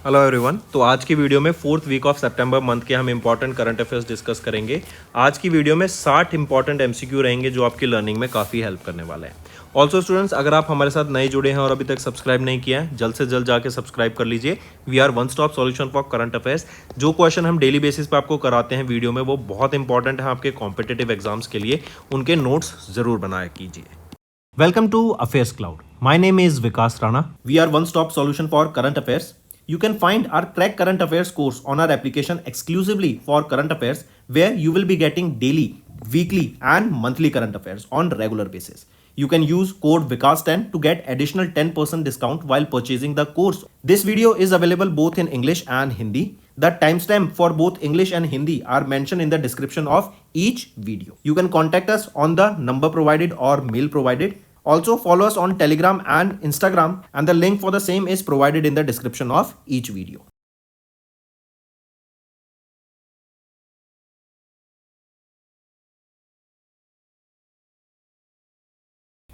Hello everyone. तो आज की वीडियो में 4th week of September month के हम इंपॉर्टेंट करंट अफेयर्स डिस्कस करेंगे। आज की वीडियो में 60 इंपॉर्टेंट एमसीक्यू रहेंगे जो आपकी लर्निंग में काफ़ी हेल्प करने वाले हैं। ऑल्सो स्टूडेंट्स, अगर आप हमारे साथ नए जुड़े हैं और अभी तक सब्सक्राइब नहीं किया है, जल्द से जल्द जाके सब्सक्राइब कर लीजिए। We are one stop solution for current affairs. जो क्वेश्चन हम डेली बेसिस पे आपको कराते हैं वीडियो में, वो बहुत इंपॉर्टेंट है आपके कॉम्पिटेटिव एग्जाम्स के लिए। उनके नोट्स जरूर बनाया कीजिए। Welcome to Affairs Cloud. My name is Vikas Rana. We are one-stop solution for current affairs. You can find our Crack Current Affairs course on our application exclusively for current affairs, where you will be getting daily, weekly, and monthly current affairs on regular basis. You can use code VIKAS10 to get additional 10% discount while purchasing the course. This video is available both in English and Hindi. The timestamp for both English and Hindi are mentioned in the description of each video. You can contact us on the number provided or mail provided. Also follow us on Telegram and Instagram, and the link for the same is provided in the description of each video.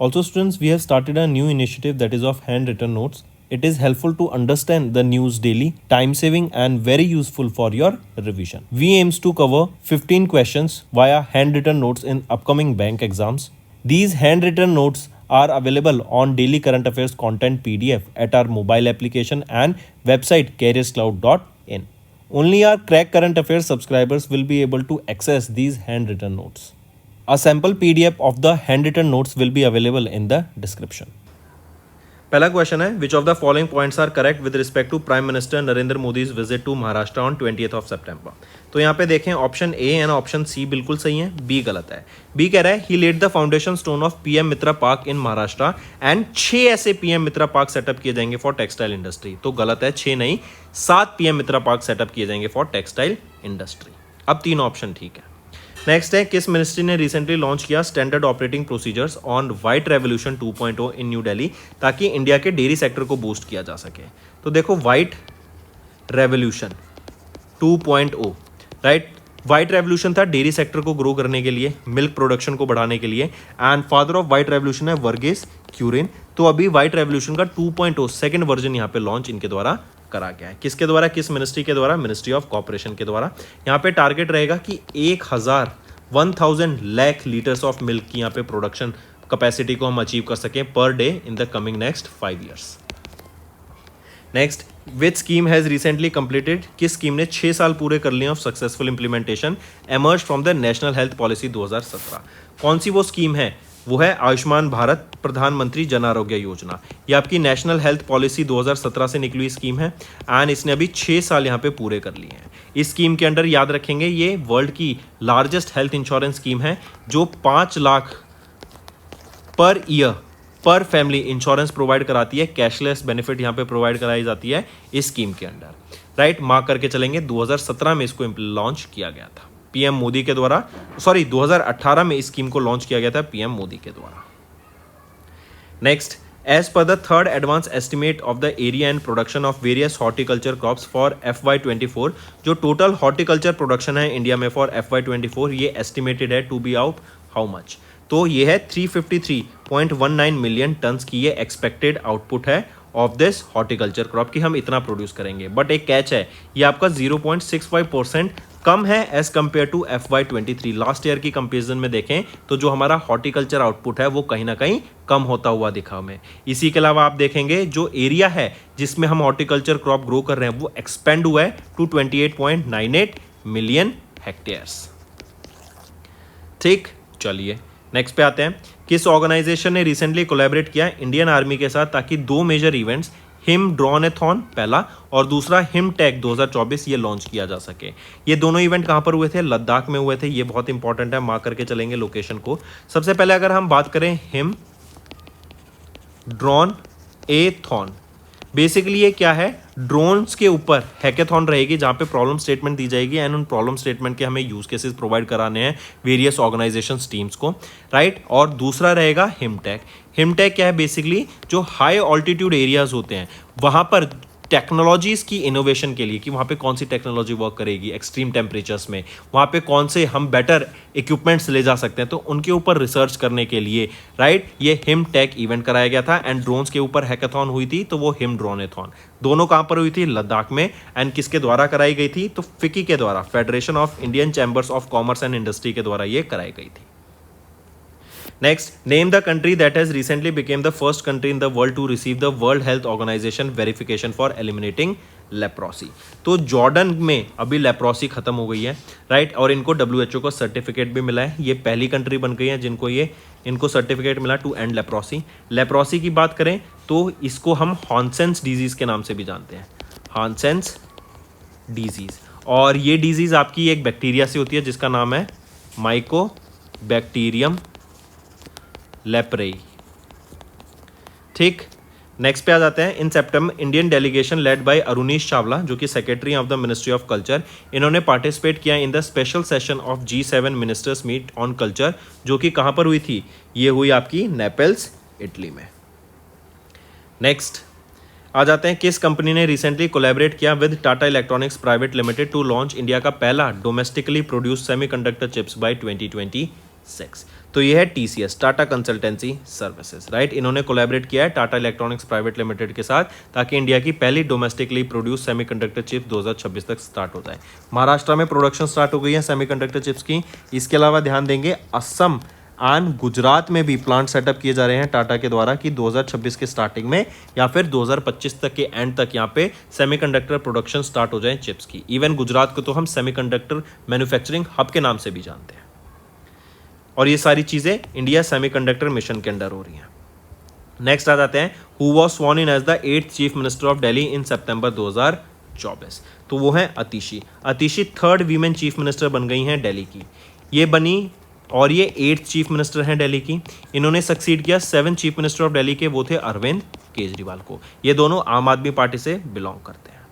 Also students, we have started a new initiative that is of handwritten notes. It is helpful to understand the news daily, time saving and very useful for your revision. We aims to cover 15 questions via handwritten notes in upcoming bank exams. These handwritten notes are available on daily current affairs content PDF at our mobile application and website careerscloud.in. Only our Crack Current Affairs subscribers will be able to access these handwritten notes. A sample PDF of the handwritten notes will be available in the description. पहला question है, which of the following points are correct with respect to prime minister Narendra Modi's visit to Maharashtra on 20th of September. तो यहाँ पे देखें, option A and option C बिल्कुल सही है, B गलत है। बी कह रहा है ही laid the foundation stone of PM Mitra park in Maharashtra and 6 ऐसे पीएम मित्रा पार्क सेटअप किए जाएंगे फॉर टेक्सटाइल इंडस्ट्री। तो गलत है, 6 नहीं 7 पीएम मित्रा पार्क सेटअप किए जाएंगे फॉर टेक्सटाइल इंडस्ट्री। अब 3 ऑप्शन ठीक है। नेक्स्ट है, किस मिनिस्ट्री ने रिसेंटली लॉन्च किया standard operating procedures on white revolution 2.0 इन न्यू दिल्ली, ताकि इंडिया के डेयरी सेक्टर को बूस्ट किया जा सके। तो देखो, white revolution 2.0, right. White revolution था डेयरी सेक्टर को ग्रो करने के लिए, मिल्क प्रोडक्शन को बढ़ाने के लिए, and father of white revolution है वर्गीस क्यूरिन। तो अभी व्हाइट रेवोल्यूशन का 2.0 सेकेंड वर्जन यहाँ पे लॉन्च इनके द्वारा करा गया है। किसके द्वारा, किस मिनिस्ट्री के द्वारा? मिनिस्ट्री ऑफ कॉर्पोरेशन के द्वारा। यहाँ पे टारगेट रहेगा कि 1000 लाख लीटर्स ऑफ मिल्क की यहाँ पे प्रोडक्शन कैपेसिटी को हम अचीव कर सकें per day in the coming next 5 years. Next, which scheme has recently completed, किस स्कीम ने 6 साल पूरे कर लिए of successful implementation emerge from the national health policy 2017। कौन सी वो स्कीम है? वो है आयुष्मान भारत प्रधानमंत्री जन आरोग्य योजना। ये आपकी नेशनल हेल्थ पॉलिसी 2017 से निकली हुई स्कीम है एंड इसने अभी 6 साल यहाँ पे पूरे कर लिए हैं। इस स्कीम के अंडर याद रखेंगे, ये वर्ल्ड की लार्जेस्ट हेल्थ इंश्योरेंस स्कीम है जो 5 लाख पर ईयर पर फैमिली इंश्योरेंस प्रोवाइड कराती है। कैशलेस बेनिफिट यहाँ पे प्रोवाइड कराई जाती है इस स्कीम के अंडर, राइट। मार्क करके चलेंगे, 2017 में इसको लॉन्च किया गया था पीएम मोदी के द्वारा। 2018 में इस स्कीम को लॉन्च किया गया था पीएम मोदी के द्वारा। Next, as per the third advance estimate of the area and production of various horticulture crops for FY24, जो टोटल हॉर्टिकल्चर प्रोडक्शन है इंडिया में फॉर FY24, ये एस्टिमेटेड है to be out how much? तो ये है 353.19 मिलियन टन्स की ये एक्सपेक्टेड आउटपुट है ऑफ दिस हॉर्टिकल्चर क्रॉप की, हम इतना प्रोड्यूस करेंगे। बट एक कैच है, ये आपका 0.65% कम है as compare to FY23। Last year की कंपेरिजन में देखें तो जो हमारा हॉर्टिकल्चर आउटपुट है वो कहीं ना कहीं कम होता हुआ दिखा हमें। इसी के अलावा आप देखेंगे जो एरिया है जिसमें हम हॉर्टिकल्चर क्रॉप ग्रो कर रहे हैं वो एक्सपेंड हुआ है टू 28.98 मिलियन हेक्टेयर्स। ठीक, चलिए नेक्स्ट पे आते हैं। किस ऑर्गेनाइजेशन ने रिसेंटली कोलैबोरेट किया इंडियन आर्मी के साथ ताकि 2 मेजर इवेंट्स, हिम ड्रोनेथॉन पहला और दूसरा हिम टेक 2024, ये लॉन्च किया जा सके? ये दोनों इवेंट कहाँ पर हुए थे? लद्दाख में हुए थे। ये बहुत इंपॉर्टेंट है, मार्क करके चलेंगे लोकेशन को। सबसे पहले अगर हम बात करें हिम ड्रोन एथॉन, बेसिकली ये क्या है? ड्रोन्स के ऊपर हैकेथॉन रहेगी जहाँ पे प्रॉब्लम स्टेटमेंट दी जाएगी एंड उन प्रॉब्लम स्टेटमेंट के हमें यूज केसेस प्रोवाइड कराने हैं वेरियस ऑर्गेनाइजेशन टीम्स को, राइट। और दूसरा रहेगा हिमटेक। हिमटेक क्या है? बेसिकली जो हाई ऑल्टीट्यूड एरियाज होते हैं वहाँ पर टेक्नोलॉजीज़ की इनोवेशन के लिए कि वहाँ पे कौन सी टेक्नोलॉजी वर्क करेगी एक्सट्रीम टेम्परेचर्स में, वहाँ पे कौन से हम बेटर इक्विपमेंट्स ले जा सकते हैं, तो उनके ऊपर रिसर्च करने के लिए राइट ये हिम टेक इवेंट कराया गया था। एंड ड्रोन्स के ऊपर हैकाथॉन हुई थी, तो वो हिम ड्रोनेथॉन दोनों कहाँ पर हुई थी, लद्दाख में। एंड किसके द्वारा कराई गई थी, तो फिकी के द्वारा, federation of Indian chambers of commerce and industry के द्वारा ये कराई गई थी। Next, name the country that has recently become the first country in the world to receive the World Health Organization verification for eliminating leprosy. तो Jordan में अभी leprosy खत्म हो गई है राइट, और इनको WHO का सर्टिफिकेट भी मिला है। ये पहली कंट्री बन गई है जिनको इनको सर्टिफिकेट मिला टू एंड लेप्रोसी। लेप्रोसी की बात करें तो इसको हम हॉन्सेंस डिजीज के नाम से भी जानते हैं, हॉन्सेंस डिजीज। और ये डिजीज आपकी एक बैक्टीरिया से होती है जिसका नाम है माइकोबैक्टीरियम लेप्रेई। ठीक, नेक्स्ट पे आ जाते हैं। In September Indian delegation led by Arunish Chawla जो कि secretary of the ministry of culture, इन्होंने पार्टिसिपेट किया in the special session of G7 ministers meet on culture, जो कि कहाँ पर हुई थी, ये हुई आपकी नेपल्स इटली में। नेक्स्ट आ जाते हैं, किस कंपनी ने रिसेंटली कोलैबोरेट किया with Tata electronics private limited to launch India का पहला domestically produce semiconductor chips bye 2026। तो ये है TCS, Tata consultancy services right. इन्होंने कोलैबोरेट किया है टाटा इलेक्ट्रॉनिक्स प्राइवेट लिमिटेड के साथ ताकि इंडिया की पहली डोमेस्टिकली प्रोड्यूस सेमीकंडक्टर चिप 2026 तक स्टार्ट हो जाए। महाराष्ट्र में प्रोडक्शन स्टार्ट हो गई है सेमीकंडक्टर चिप्स की। इसके अलावा ध्यान देंगे असम एंड गुजरात में भी प्लांट सेटअप किए जा रहे हैं टाटा के द्वारा कि 2026 के स्टार्टिंग में या फिर 2025 तक के एंड तक यहाँ पे सेमीकंडक्टर प्रोडक्शन स्टार्ट हो जाए चिप्स की। इवन गुजरात को तो हम सेमीकंडक्टर मैन्युफैक्चरिंग हब के नाम से भी जानते हैं। और ये सारी चीज़ें इंडिया सेमीकंडक्टर मिशन के अंडर हो रही हैं। नेक्स्ट आ जाते हैं, who was sworn in as the 8th chief minister of Delhi in September 2024। तो वो है Atishi. Atishi 3rd women chief minister बन गई हैं दिल्ली की। ये बनी और ये 8th चीफ मिनिस्टर हैं दिल्ली की। इन्होंने सक्सीड किया 7th chief minister of Delhi के, वो थे अरविंद केजरीवाल को। ये दोनों आम आदमी पार्टी से बिलोंग करते हैं।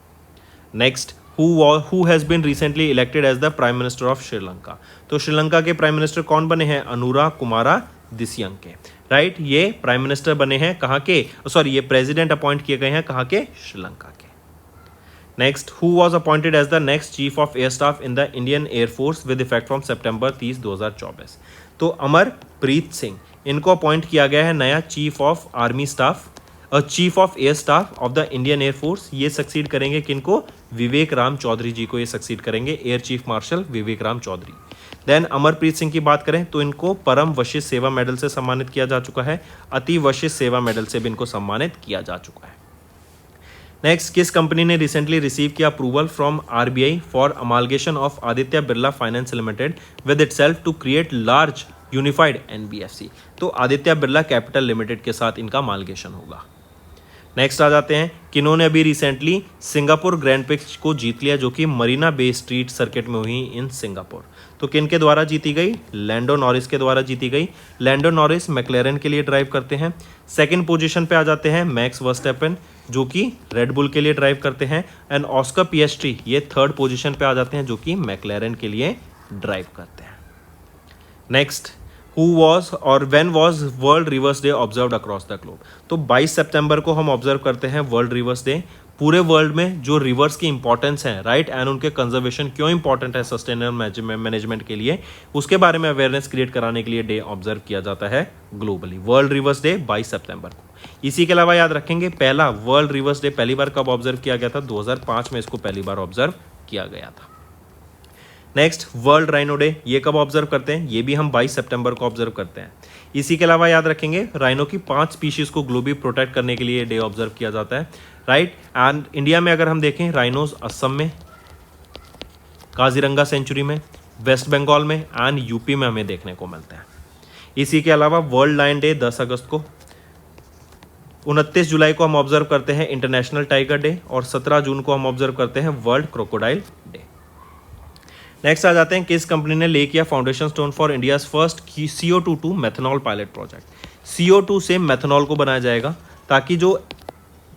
Next, who has been recently elected as the Prime Minister of Sri Lanka. तो श्रीलंका के प्राइम मिनिस्टर कौन बने हैं, अनुरा कुमारा दिस्यंके राइट। ये प्राइम मिनिस्टर बने हैं कहाँ के, सॉरी ये प्रेसिडेंट अपॉइंट किए गए हैं कहाँ के, श्रीलंका के। Next, who was appointed as the next chief of air staff in the Indian Air Force with effect from September 30, 2024। तो अमरप्रीत सिंह, इनको अपॉइंट किया गया है नया chief of army staff, chief of air staff of the Indian air force. ये succeed करेंगे किनको, विवेक राम चौधरी जी को ये सक्सीड करेंगे, एयर चीफ मार्शल विवेक राम चौधरी। देन अमरप्रीत सिंह की बात करें तो इनको परम वशिष्ठ सेवा मेडल से सम्मानित किया जा चुका है, अति वशिष्ठ सेवा मेडल से भी इनको सम्मानित किया जा चुका है। नेक्स्ट, किस कंपनी ने रिसेंटली रिसीव किया approval from RBI for amalgamation of Aditya Birla finance limited with itself to create large unified NBFC। तो आदित्य बिरला कैपिटल लिमिटेड के साथ इनका अमालगेशन होगा। नेक्स्ट आ जाते हैं, किन्होंने अभी रिसेंटली सिंगापुर ग्रैंड प्रिक्स को जीत लिया जो कि मरीना बे स्ट्रीट सर्किट में हुई इन सिंगापुर। तो किन के द्वारा जीती गई, लैंडो नॉरिस के द्वारा जीती गई। लैंडो नॉरिस मैक्लेरन के लिए ड्राइव करते हैं। सेकंड पोजीशन पे आ जाते हैं मैक्स वर्स्टैपेन जो कि रेड बुल के लिए ड्राइव करते हैं। एंड ऑस्कर पिएस्ट्री ये 3rd पोजीशन पे आ जाते हैं जो कि मैक्लेरन के लिए ड्राइव करते हैं। नेक्स्ट, Who was और when was world reverse day observed across the globe. तो 22 सितंबर को हम ऑब्जर्व करते हैं वर्ल्ड रिवर्स डे। पूरे वर्ल्ड में जो रिवर्स की इंपॉर्टेंस है राइट एंड उनके कंजर्वेशन क्यों इंपॉर्टेंट है सस्टेनेबल मैनेजमेंट के लिए, उसके बारे में अवेयरनेस क्रिएट कराने के लिए डे ऑब्जर्व किया जाता है ग्लोबली। वर्ल्ड रिवर्स डे 22 सितंबर को। इसी के अलावा याद रखेंगे पहला वर्ल्ड रिवर्स डे पहली बार कब ऑब्जर्व किया गया था, 2005 में इसको पहली बार ऑब्जर्व किया गया था। नेक्स्ट, वर्ल्ड राइनो डे ये कब ऑब्जर्व करते हैं, ये भी हम 22 सितंबर को ऑब्जर्व करते हैं। इसी के अलावा याद रखेंगे राइनो की 5 स्पीशीज को ग्लोबली प्रोटेक्ट करने के लिए डे ऑब्जर्व किया जाता है राइट। एंड इंडिया में अगर हम देखें राइनोज असम में, काजीरंगा सेंचुरी में, वेस्ट बंगाल में एंड यूपी में हमें देखने को मिलते हैं। इसी के अलावा वर्ल्ड लायन डे 10 अगस्त को, 29 जुलाई को हम ऑब्जर्व करते हैं इंटरनेशनल टाइगर डे और 17 जून को हम ऑब्जर्व करते हैं वर्ल्ड क्रोकोडाइल डे। नेक्स्ट आ जाते हैं, किस कंपनी ने ले किया foundation stone for India's first CO2 to methanol pilot project. CO2 से मेथनॉल को बनाया जाएगा ताकि जो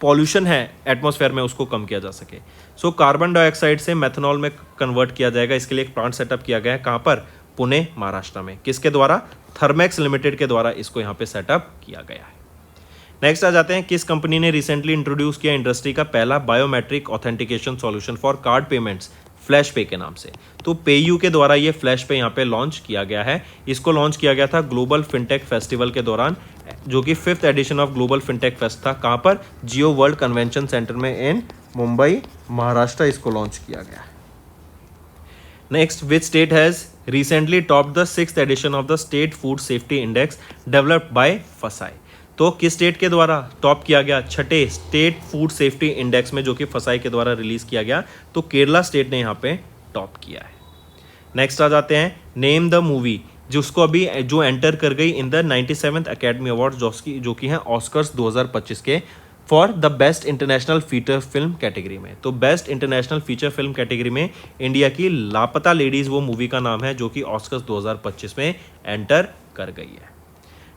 पॉल्यूशन है एटमॉस्फेयर में उसको कम किया जा सके। सो कार्बन डाइऑक्साइड से मेथनॉल में कन्वर्ट किया जाएगा। इसके लिए एक प्लांट सेटअप किया गया है, कहाँ पर, पुणे महाराष्ट्र में। किसके द्वारा, थर्मेक्स लिमिटेड के द्वारा इसको यहाँ पे सेटअप किया गया है। नेक्स्ट आ जाते हैं, किस कंपनी ने रिसेंटली इंट्रोड्यूस किया इंडस्ट्री का पहला biometric authentication solution for card payments flash पे के नाम से। तो पेयू के द्वारा ये फ्लैश पे यहाँ पे लॉन्च किया गया है। इसको लॉन्च किया गया था ग्लोबल फिनटेक फेस्टिवल के दौरान, जो कि 5th edition of global fintech fest था। कहाँ पर? जियो वर्ल्ड कन्वेंशन सेंटर में इन मुंबई महाराष्ट्र इसको लॉन्च किया गया है। Next, which state has recently top the 6th edition of the state food safety index developed by FSSAI. तो किस स्टेट के द्वारा टॉप किया गया? छठे स्टेट फूड सेफ्टी इंडेक्स में, जो कि फसाई के द्वारा रिलीज किया गया। तो केरला स्टेट ने यहाँ पे टॉप किया है। नेक्स्ट आ जाते हैं, नेम द मूवी जिसको अभी जो एंटर कर गई in the 97th academy award, जो कि हैं ऑस्कर्स 2025 के, for the best international feature film category में। तो best international feature film category में इंडिया की लापता लेडीज वो मूवी का नाम है, जो कि ऑस्कर्स 2025 में एंटर कर गई है।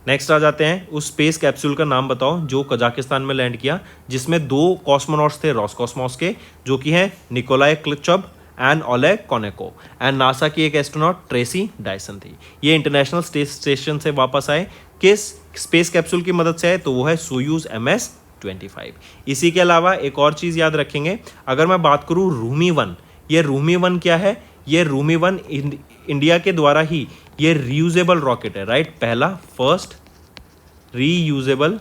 नेक्स्ट आ जाते हैं, उस स्पेस कैप्सूल का नाम बताओ जो कजाकिस्तान में लैंड किया, जिसमें 2 कॉस्मोनॉट्स थे रॉसकॉस्मॉस के, जो कि हैं निकोलाई क्लिचब and Oleg Kononenko, and NASA की एक एस्ट्रोनॉट ट्रेसी डायसन थी। ये इंटरनेशनल स्टेशन से वापस आए। किस स्पेस कैप्सूल की मदद से आए? तो वो है सोयूज MS-25। इसी के अलावा एक और चीज़ याद रखेंगे, अगर मैं बात करूँ रूमी 1, ये रूमी 1 क्या है? ये रूमी 1 इंडिया के द्वारा ही ये रीयूजेबल रॉकेट है, राइट? पहला फर्स्ट रीयूजेबल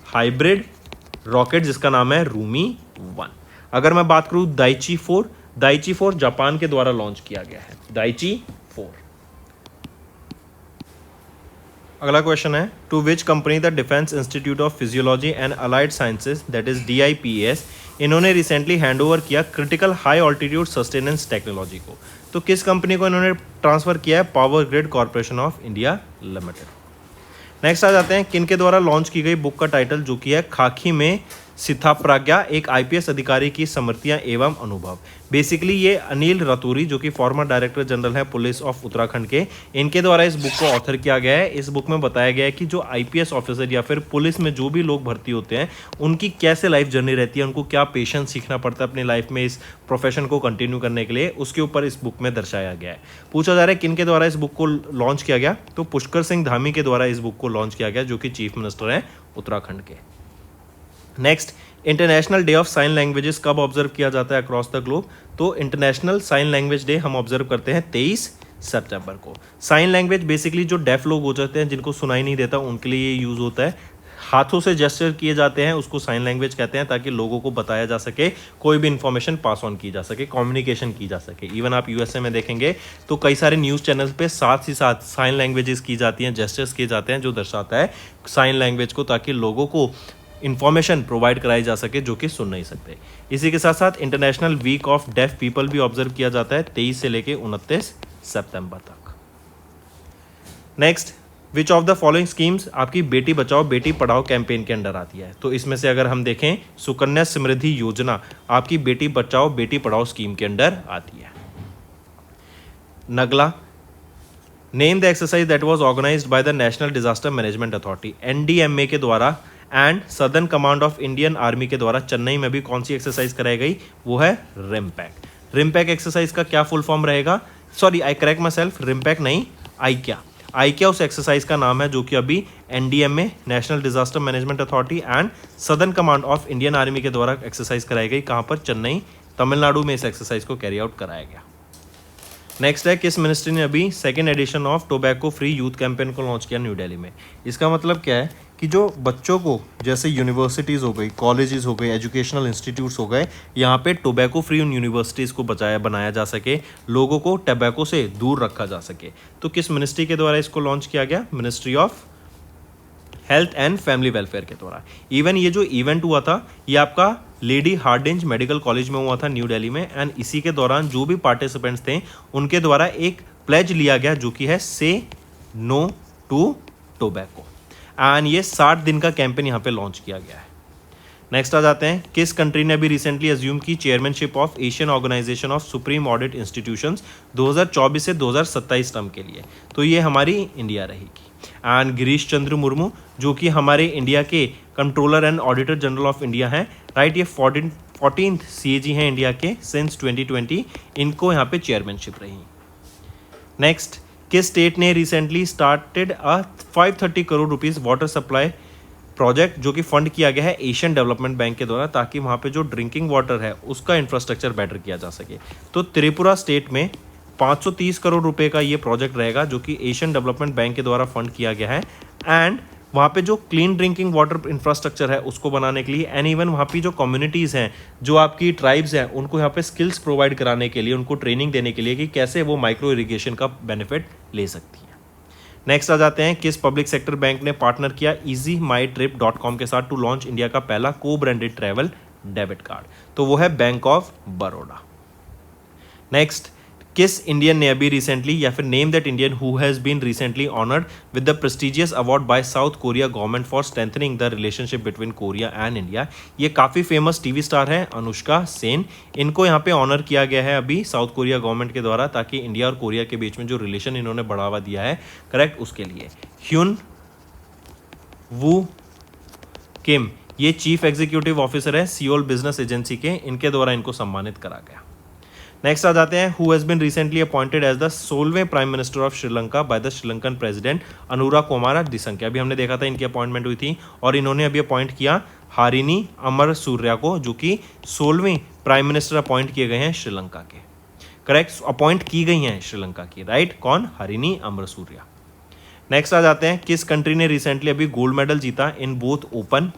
हाइब्रिड रॉकेट जिसका नाम है रूमी 1। अगर मैं बात करूं दाइची 4 जापान के द्वारा लॉन्च किया गया है, दाइची 4। अगला क्वेश्चन है, to which company the defence institute of physiology and allied sciences that is DIPAS, इन्होंने रिसेंटली हैंडओवर किया critical high altitude sustenance technology को। तो किस कंपनी को इन्होंने ट्रांसफर किया है? Power grid corporation of India limited. Next आ जाते हैं, किन के द्वारा लॉन्च की गई बुक का टाइटल, जो कि है खाकी में सिथाप्राज्ञा, एक IPS अधिकारी की स्मृतियां एवं अनुभव। बेसिकली ये अनिल रतूरी, जो कि फॉर्मर डायरेक्टर जनरल है पुलिस ऑफ उत्तराखंड के, इनके द्वारा इस बुक को ऑथर किया गया है। इस बुक में बताया गया है कि जो IPS ऑफिसर या फिर पुलिस में जो भी लोग भर्ती होते हैं, उनकी कैसे लाइफ जर्नी रहती है, उनको क्या पेशेंस सीखना पड़ता है अपनी लाइफ में इस प्रोफेशन को कंटिन्यू करने के लिए, उसके ऊपर इस बुक में दर्शाया गया है। पूछा जा रहा है किन के द्वारा इस बुक को लॉन्च किया गया? तो पुष्कर सिंह धामी के द्वारा इस बुक को लॉन्च किया गया, जो कि चीफ मिनिस्टर हैं उत्तराखंड के। Next, international day of sine languages कब ऑब्जर्व किया जाता है अक्रॉस द ग्लोब? तो इंटरनेशनल साइन लैंग्वेज डे हम ऑब्जर्व करते हैं 23 सितंबर को। साइन लैंग्वेज बेसिकली जो डेफ लोग हो जाते हैं, जिनको सुनाई नहीं देता, उनके लिए ये यूज़ होता है। हाथों से जेस्चर किए जाते हैं, उसको साइन लैंग्वेज कहते हैं, ताकि लोगों को बताया जा सके, कोई भी इन्फॉर्मेशन पास ऑन की जा सके, कम्युनिकेशन की जा सके। इवन आप USA में देखेंगे तो कई सारे न्यूज़ चैनल पे साथ ही साथ साइन लैंग्वेजेस की जाती हैं, जेस्चर्स किए जाते हैं, जो दर्शाता है साइन लैंग्वेज को, ताकि लोगों को इन्फॉर्मेशन प्रोवाइड कराई जा सके जो कि सुन नहीं सकते। इसी के साथ साथ international week of deaf people भी ऑब्जर्व किया जाता है 23 से लेके 29 सितंबर तक। Next, which of the following schemes आपकी बेटी बचाओ बेटी पढ़ाओ कैंपेन के अंडर आती है? तो इसमें से अगर हम देखें, सुकन्या समृद्धि योजना आपकी बेटी बचाओ बेटी पढ़ाओ स्कीम के अंडर आती है। Nagla, name the exercise that was organised by the national disaster management authority, NDMA के द्वारा and southern command of Indian army के द्वारा चेन्नई में भी कौन सी एक्सरसाइज कराई गई? वो है रिम्पैक। रिम्पैक एक्सरसाइज का क्या फुल फॉर्म रहेगा? Sorry, I correct myself, RIMPAC नहीं, आईक्या उस एक्सरसाइज का नाम है, जो कि अभी NDMA national disaster management authority and southern command of Indian army के द्वारा एक्सरसाइज कराई गई। कहाँ पर? चेन्नई, तमिलनाडु में इस एक्सरसाइज को कैरी आउट कराया गया। नेक्स्ट है, किस मिनिस्ट्री ने अभी 2nd edition of tobacco free youth campaign को लॉन्च किया न्यू दिल्ली में? इसका मतलब क्या है कि जो बच्चों को, जैसे यूनिवर्सिटीज़ हो गई, कॉलेजेस हो गए, एजुकेशनल इंस्टीट्यूट्स हो गए, यहाँ पे टोबैको फ्री उन यूनिवर्सिटीज़ को बनाया जा सके, लोगों को टोबैको से दूर रखा जा सके। तो किस मिनिस्ट्री के द्वारा इसको लॉन्च किया गया? Ministry of health and family welfare के द्वारा। इवन ये जो इवेंट हुआ था, ये आपका लेडी हार्डिंज मेडिकल कॉलेज में हुआ था न्यू दिल्ली में, एंड इसी के दौरान जो भी पार्टिसिपेंट्स थे उनके द्वारा एक प्लेज लिया गया, जो कि है से नो टू टोबैको, एंड ये 60 दिन का कैंपेन यहाँ पे लॉन्च किया गया है। नेक्स्ट आ जाते हैं, किस कंट्री ने अभी रिसेंटली अज्यूम की chairmanship of Asian organisation of supreme audit institutions 2024 से 2027 टर्म के लिए? तो ये हमारी इंडिया रहेगी। एंड गिरीश चंद्र मुर्मू, जो कि हमारे इंडिया के controller and auditor general of India हैं, राइट? ये 14th CAG हैं इंडिया के सिंस 2020, इनको यहाँ पे चेयरमैनशिप रही। नेक्स्ट, किस स्टेट ने recently started 530 crore rupees water supply project जो कि फंड किया गया है एशियन डेवलपमेंट बैंक के द्वारा, ताकि वहाँ पे जो ड्रिंकिंग वाटर है उसका इंफ्रास्ट्रक्चर बेटर किया जा सके। तो त्रिपुरा स्टेट में 530 करोड़ रुपए का ये प्रोजेक्ट रहेगा जो कि एशियन डेवलपमेंट बैंक के द्वारा फंड किया गया है। एंड वहाँ पे जो क्लीन ड्रिंकिंग वाटर इंफ्रास्ट्रक्चर है उसको बनाने के लिए, एंड इवन वहाँ की जो कम्युनिटीज़ हैं, जो आपकी ट्राइब्स हैं, उनको यहाँ पे स्किल्स प्रोवाइड कराने के लिए, उनको ट्रेनिंग देने के लिए कि कैसे वो माइक्रो इरिगेशन का बेनिफिट ले सकती है। नेक्स्ट आ जाते हैं, किस पब्लिक सेक्टर बैंक ने पार्टनर किया easyMyTrip.com के साथ टू लॉन्च इंडिया का पहला को ब्रांडेड ट्रैवल डेबिट कार्ड? तो वो है बैंक ऑफ बड़ौदा। नेक्स्ट, किस इंडियन ने अभी रिसेंटली, या फिर name that Indian who has been recently honoured with the prestigious award by South Korea government for strengthening the relationship between Korea and India? ये काफ़ी फेमस टीवी स्टार है अनुष्का सेन। इनको यहाँ पे ऑनर किया गया है अभी साउथ कोरिया गवर्नमेंट के द्वारा, ताकि इंडिया और कोरिया के बीच में जो रिलेशन इन्होंने बढ़ावा दिया है, करेक्ट, उसके लिए। ह्यून वू किम, ये चीफ एग्जीक्यूटिव ऑफिसर है सियोल बिजनेस एजेंसी के, इनके द्वारा इनको सम्मानित करा गया। नेक्स्ट आ जाते हैं, who has been recently appointed as the 16वें prime minister of Sri Lanka by the Sri Lankan president Anura Kumara दिसंख्या। अभी हमने देखा था इनकी अपॉइंटमेंट हुई थी, और इन्होंने अभी अपॉइंट किया हारिनी अमरसूर्या को, जो कि 16वें प्राइम मिनिस्टर अपॉइंट किए गए हैं श्रीलंका के। करेक्ट, अपॉइंट की गई हैं श्रीलंका की, राइट, कौन? हरिनी अमरसूर्या। नेक्स्ट आ जाते हैं, किस कंट्री ने रिसेंटली अभी गोल्ड मेडल जीता in both open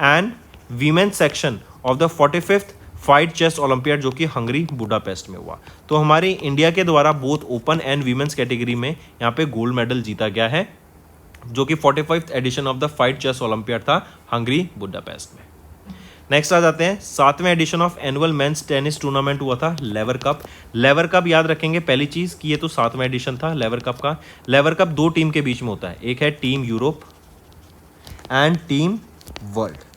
and women section of the 45th FIDE chess olympiad, जो कि हंगरी बुडापेस्ट में हुआ? तो हमारी इंडिया के द्वारा both open and women's category में यहाँ पे गोल्ड मेडल जीता गया है, जो कि 45th edition of the FIDE chess olympiad था हंगरी बुडापेस्ट में। नेक्स्ट आ जाते हैं, 7वें edition of annual men's tennis tournament हुआ था लेवर कप। लेवर कप याद रखेंगे पहली चीज कि ये तो 7वां एडिशन था लेवर कप का। लेवर कप 2 टीम के बीच में होता है, एक है team Europe and team world.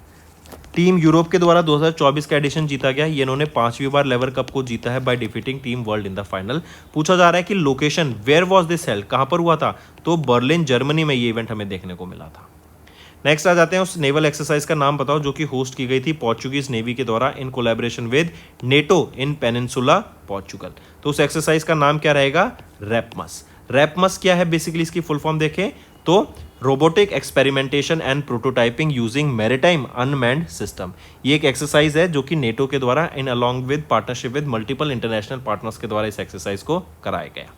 Team Europe के द्वारा 2024 का एडिशन जीता गया, ये इन्होंने 5वीं बार लेवर कप को जीता है by defeating team world in the final. पूछा जा रहा है कि location where was this held, कहां पर हुआ था? तो बर्लिन जर्मनी में ये इवेंट हमें देखने को मिला था। नेक्स्ट आ जाते हैं, उस नेवल एक्सरसाइज का नाम बताओ जो कि होस्ट की गई थी पोर्चुगीज नेवी के द्वारा इन collaboration with NATO in peninsula Portugal. तो उस एक्सरसाइज का नाम क्या रहेगा? रैप्मस। रैप्मस क्या है बेसिकली, इसकी फुल फॉर्म देखें तो robotic experimentation and prototyping using maritime unmanned system. ये एक एक्सरसाइज है जो कि नेटो के द्वारा in along with partnership with multiple international partners के द्वारा इस एक्सरसाइज को कराया गया।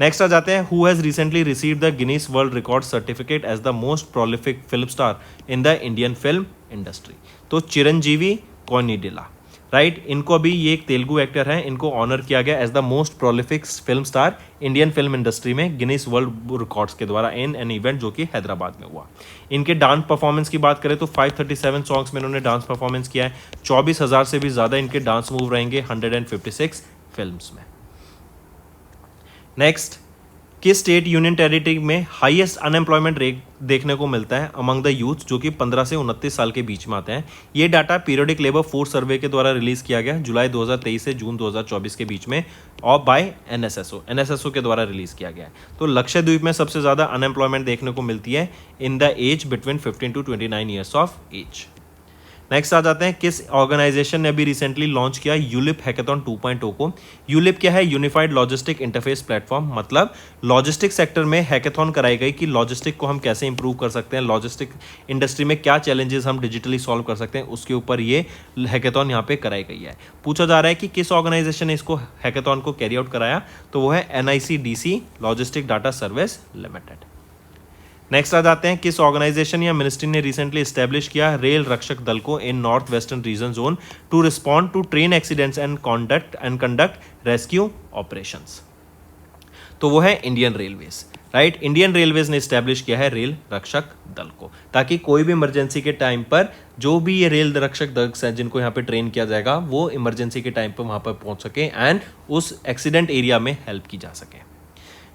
नेक्स्ट आ जाते हैं, who has recently received the Guinness world record certificate as the most prolific film star in the Indian film industry? तो चिरंजीवी कोनिडिला, राइट, इनको अभी ये एक तेलुगु एक्टर है, इनको ऑनर किया गया as the most prolific film star Indian film industry में गिनीज वर्ल्ड रिकॉर्ड्स के द्वारा इन एन इवेंट जो कि हैदराबाद में हुआ। इनके डांस परफॉर्मेंस की बात करें तो 537 सॉन्ग्स में इन्होंने डांस परफॉर्मेंस किया है। 24,000 से भी ज़्यादा इनके डांस मूव रहेंगे 156 फिल्म्स में। नेक्स्ट, किस स्टेट यूनियन टेरिटरी में हाईएस्ट अनएम्प्लॉयमेंट रेट देखने को मिलता है अमंग द यूथ, जो कि 15 से 29 साल के बीच में आते हैं? ये data periodic labour force survey के द्वारा रिलीज किया गया जुलाई 2023 से जून 2024 के बीच में, और बाय एनएसएसओ के द्वारा रिलीज किया गया है। तो लक्षद्वीप में सबसे ज़्यादा अनएम्प्लॉयमेंट देखने को मिलती है in the age between 15 to 29 years of age. Next आ जाते हैं, किस ऑर्गेनाइजेशन ने अभी रिसेंटली लॉन्च किया यूलिप हैकेथॉन 2.0 को? यूलिप क्या है? Unified logistic interface platform. मतलब लॉजिस्टिक सेक्टर में हैकेथॉन कराई गई कि लॉजिस्टिक को हम कैसे इंप्रूव कर सकते हैं, लॉजिस्टिक इंडस्ट्री में क्या चैलेंजेस हम डिजिटली सॉल्व कर सकते हैं, उसके ऊपर ये हैकेथॉन यहाँ पे कराई गई है। पूछा जा रहा है कि किस ऑर्गेनाइजेशन ने इसको हैकेथॉन को कैरी आउट कराया? तो वो है NICDC logistic data service limited. Next आ जाते हैं, किस ऑर्गेनाइजेशन या मिनिस्ट्री ने रिसेंटली एस्टेब्लिश किया रेल रक्षक दल को in north western region zone to respond to train accidents and conduct rescue operations? तो वो है Indian railways, right. Indian railways ने एस्टेब्लिश किया है रेल रक्षक दल को, ताकि कोई भी इमरजेंसी के टाइम पर जो भी ये रेल रक्षक दल हैं जिनको यहाँ पे ट्रेन किया जाएगा वो इमरजेंसी के टाइम पर वहाँ पर पहुँच सके एंड उस एक्सीडेंट एरिया में हेल्प की जा सके।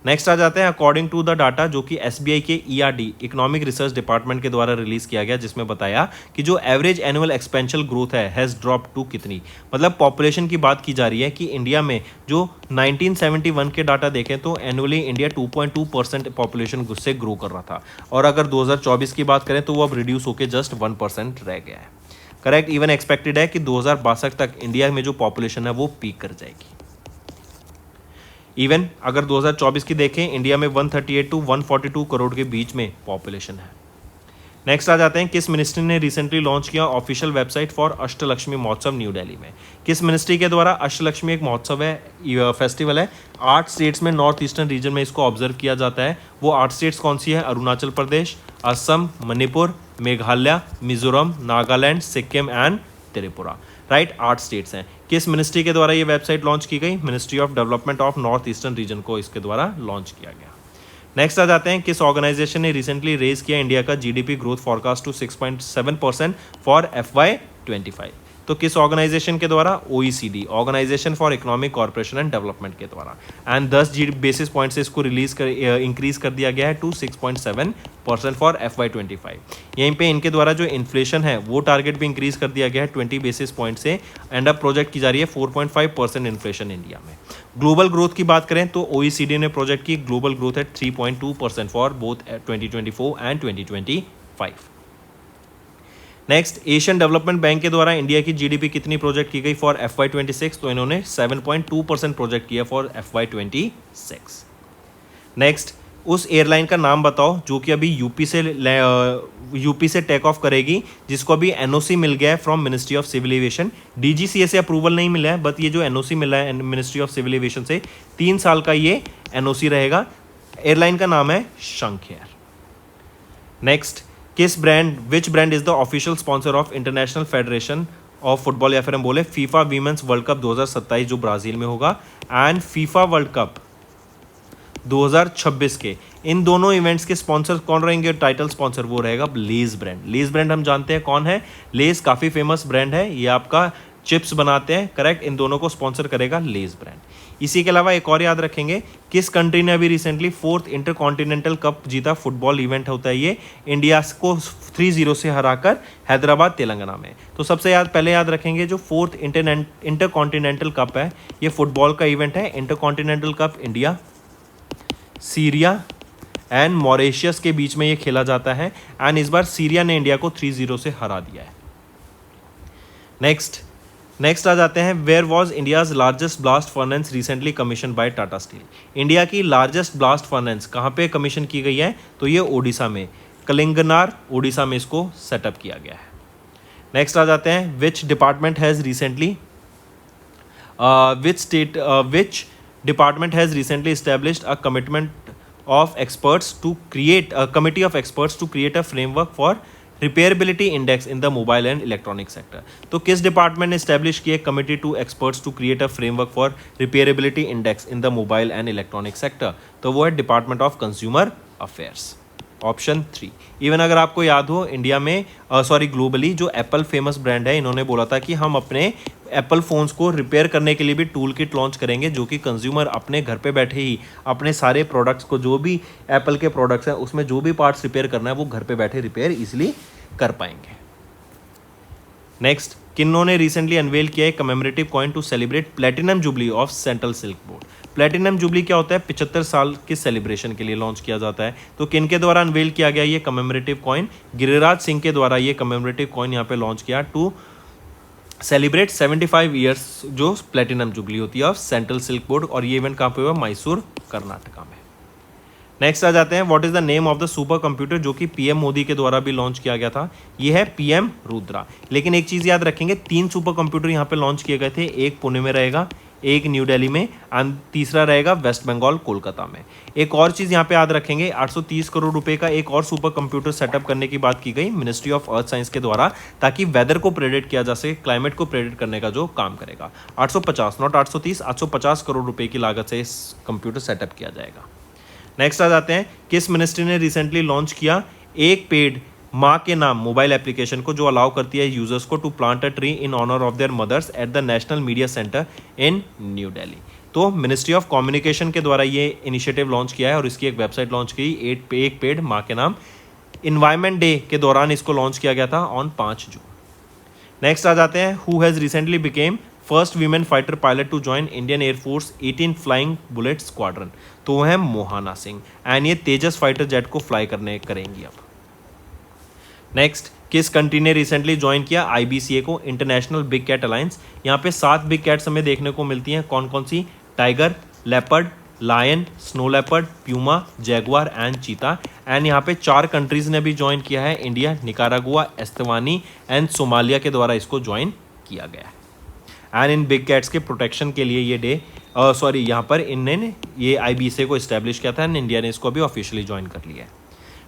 नेक्स्ट आ जाते हैं, अकॉर्डिंग टू द डाटा जो कि SBI के ERD इकोनॉमिक रिसर्च डिपार्टमेंट के द्वारा रिलीज किया गया, जिसमें बताया कि जो एवरेज एनुअल एक्सपेंशन ग्रोथ है हैज़ ड्रॉप टू कितनी? मतलब पॉपुलेशन की बात की जा रही है कि इंडिया में जो 1971 के डाटा देखें तो एनुअली इंडिया 2.2% पॉपुलेशन से ग्रो कर रहा था, और अगर 2024 की बात करें तो वो अब रिड्यूस होकर जस्ट 1% रह गया है। करेक्ट, इवन एक्सपेक्टेड है कि 2062 तक इंडिया में जो पॉपुलेशन है वो पीक कर जाएगी। इवन अगर 2024 की देखें इंडिया में 138 to 142 करोड़ के बीच में पॉपुलेशन है। नेक्स्ट आ जाते हैं, किस मिनिस्ट्री ने रिसेंटली लॉन्च किया ऑफिशियल वेबसाइट फॉर अष्टलक्ष्मी महोत्सव न्यू दिल्ली में? किस मिनिस्ट्री के द्वारा अष्टलक्ष्मी एक महोत्सव है, फेस्टिवल है, 8 स्टेट्स में नॉर्थ ईस्टर्न रीजन में इसको ऑब्जर्व किया जाता है। वो 8 स्टेट्स कौन सी है? Arunachal Pradesh, Assam, Manipur, Meghalaya, Mizoram, Nagaland, Sikkim and Tripura. Right, 8 states हैं। किस मिनिस्ट्री के द्वारा ये वेबसाइट लॉन्च की गई? Ministry of development of north eastern region को इसके द्वारा लॉन्च किया गया। नेक्स्ट आ जाते हैं, किस ऑर्गेनाइजेशन ने रिसेंटली रेज किया इंडिया का GDP growth forecast to 6.7% for FY25? तो किस ऑर्गेनाइजेशन के द्वारा? OECD, organisation for economic corporation and development के द्वारा। एंड 10 बेसिस पॉइंट से इसको इंक्रीज कर दिया गया है टू 6.7% फॉर FY25। यहीं पे इनके द्वारा जो इन्फ्लेशन है वो टारगेट भी इंक्रीज कर दिया गया है 20 बेसिस पॉइंट से, एंड अब प्रोजेक्ट की जा रही है 4.5% इन्फ्लेशन इंडिया में। ग्लोबल ग्रोथ की बात करें तो OECD ने प्रोजेक्ट की ग्लोबल ग्रोथ है 3.2% for both 2024 and 2025। Next, Asian development bank के द्वारा इंडिया की जीडीपी कितनी प्रोजेक्ट की गई फॉर FY26? तो इन्होंने 7.2% प्रोजेक्ट किया फॉर FY26। नेक्स्ट, उस एयरलाइन का नाम बताओ जो कि अभी यूपी से टेक ऑफ करेगी, जिसको अभी NOC मिल गया है from ministry of civil aviation. DGCA से अप्रूवल नहीं मिला है, बट ये जो NOC मिला है मिनिस्ट्री ऑफ सिविल एविएशन से 3 साल का ये NOC रहेगा। एयरलाइन का नाम है शंख air. Next, which brand is the official sponsor of international federation of football, या फिर हम बोले फीफा वीमेंस वर्ल्ड कप 2027 जो ब्राजील में होगा, एंड फीफा वर्ल्ड कप 2026 के, इन दोनों इवेंट्स के स्पॉन्सर कौन रहेंगे? टाइटल स्पॉन्सर वो रहेगा लेज ब्रांड। लेज ब्रांड हम जानते हैं कौन है, लेज काफ़ी फेमस ब्रांड है, ये आपका चिप्स बनाते हैं, करेक्ट। इन दोनों को स्पॉन्सर करेगा लेज ब्रांड। इसी के अलावा एक और याद रखेंगे, किस कंट्री ने अभी रिसेंटली 4th इंटरकॉन्टिनेंटल कप जीता? फुटबॉल इवेंट होता है ये, इंडिया को 3-0 से हराकर हैदराबाद तेलंगाना में। तो सबसे पहले याद रखेंगे जो 4th इंटरकॉन्टिनेंटल कप है ये फुटबॉल का इवेंट है। Intercontinental cup India, Syria and Mauritius के बीच में ये खेला जाता है, एंड इस बार सीरिया ने इंडिया को 3-0 से हरा दिया है। नेक्स्ट आ जाते हैं, where was India's largest blast furnace recently commission by Tata steel? India की लार्जेस्ट ब्लास्ट फर्नेस कहाँ पे कमीशन की गई है? तो ये ओडिशा में, कलिंगनार ओडिशा में इसको सेटअप किया गया है। नेक्स्ट आ जाते हैं, which department has recently established a committee of experts to create a framework for repairability index in the mobile and electronic sector? तो किस डिपार्टमेंट ने एस्टैब्लिश किया committee to experts to create a framework for repairability index in the mobile and electronic sector? तो वो है department of consumer affairs, option 3। Even अगर आपको याद हो, इंडिया में ग्लोबली जो एप्पल फेमस ब्रांड है, इन्होंने बोला था कि हम अपने एप्पल फ़ोन्स को रिपेयर करने के लिए भी टूल किट लॉन्च करेंगे, जो कि कंज्यूमर अपने घर पे बैठे ही अपने सारे प्रोडक्ट्स को, जो भी एप्पल के प्रोडक्ट्स हैं उसमें जो भी पार्ट्स रिपेयर करना है वो घर पे बैठे रिपेयर इजीली कर पाएंगे। नेक्स्ट, किन्नों ने रिसेंटली अनवेल किया है commemorative coin to celebrate platinum jubilee of central silk board? Platinum jubilee क्या होता है? 75 साल के सेलिब्रेशन के लिए लॉन्च किया जाता है। तो किन के द्वारा अनवेल किया गया ये कमेमोरेटिव कॉइन? गिरिराज सिंह के द्वारा ये कमेमोरेटिव कॉइन यहाँ पे लॉन्च किया टू सेलिब्रेट 75 ईयर्स जो प्लेटिनम जुबली होती है ऑफ सेंट्रल सिल्क बोर्ड, और ये इवेंट कहाँ पे हुआ? मैसूर, कर्नाटका में। नेक्स्ट आ जाते हैं, what is the name of the super computer जो कि PM मोदी के द्वारा भी लॉन्च किया गया था? ये है PM रुद्रा। लेकिन एक चीज़ याद रखेंगे, 3 सुपर कंप्यूटर यहाँ पे लॉन्च किए गए थे, एक पुणे में रहेगा, एक न्यू दिल्ली में, एंड तीसरा रहेगा वेस्ट बंगाल कोलकाता में। एक और चीज़ यहाँ पे याद रखेंगे, 830 करोड़ रुपए का एक और सुपर कंप्यूटर सेटअप करने की बात की गई मिनिस्ट्री ऑफ अर्थ साइंस के द्वारा, ताकि वेदर को प्रेडिक्ट किया जा सके, क्लाइमेट को प्रेडिक्ट करने का जो काम करेगा। 850 नॉट 830, 850 करोड़ रुपए की लागत से इस कंप्यूटर सेटअप किया जाएगा। नेक्स्ट आ जाते हैं, किस मिनिस्ट्री ने रिसेंटली लॉन्च किया एक पेड़ माँ के नाम मोबाइल एप्लीकेशन को, जो अलाउ करती है यूजर्स को to plant a tree in honour of their mothers at the national media centre in New Delhi? तो मिनिस्ट्री ऑफ कम्युनिकेशन के द्वारा ये इनिशिएटिव लॉन्च किया है और इसकी एक वेबसाइट लॉन्च की, एक पेड़ माँ के नाम। इन्वायरमेंट डे के दौरान इसको लॉन्च किया गया था ऑन 5 जून। नेक्स्ट आ जाते हैं, who has recently became first women fighter pilot to join Indian air force 18 flying bullet squadron? तो वो है मोहाना सिंह, एंड ये तेजस फाइटर जेट को फ्लाई करेंगी अब। नेक्स्ट, किस कंट्री ने रिसेंटली ज्वाइन किया IBCA को, इंटरनेशनल बिग कैट अलायंस? यहाँ पे 7 बिग कैट्स हमें देखने को मिलती हैं, कौन कौन सी? Tiger, leopard, lion, snow leopard, puma, jaguar and cheetah. And यहाँ पे 4 कंट्रीज ने भी ज्वाइन किया है, India, Nicaragua, Eswatini and Somalia के द्वारा इसको ज्वाइन किया गया है। एंड इन बिग कैट्स के प्रोटेक्शन के लिए ये डे यहाँ पर इन्होंने ये IBC को इस्टेब्लिश किया था एंड इंडिया ने इसको भी ऑफिशियली ज्वाइन कर लिया है।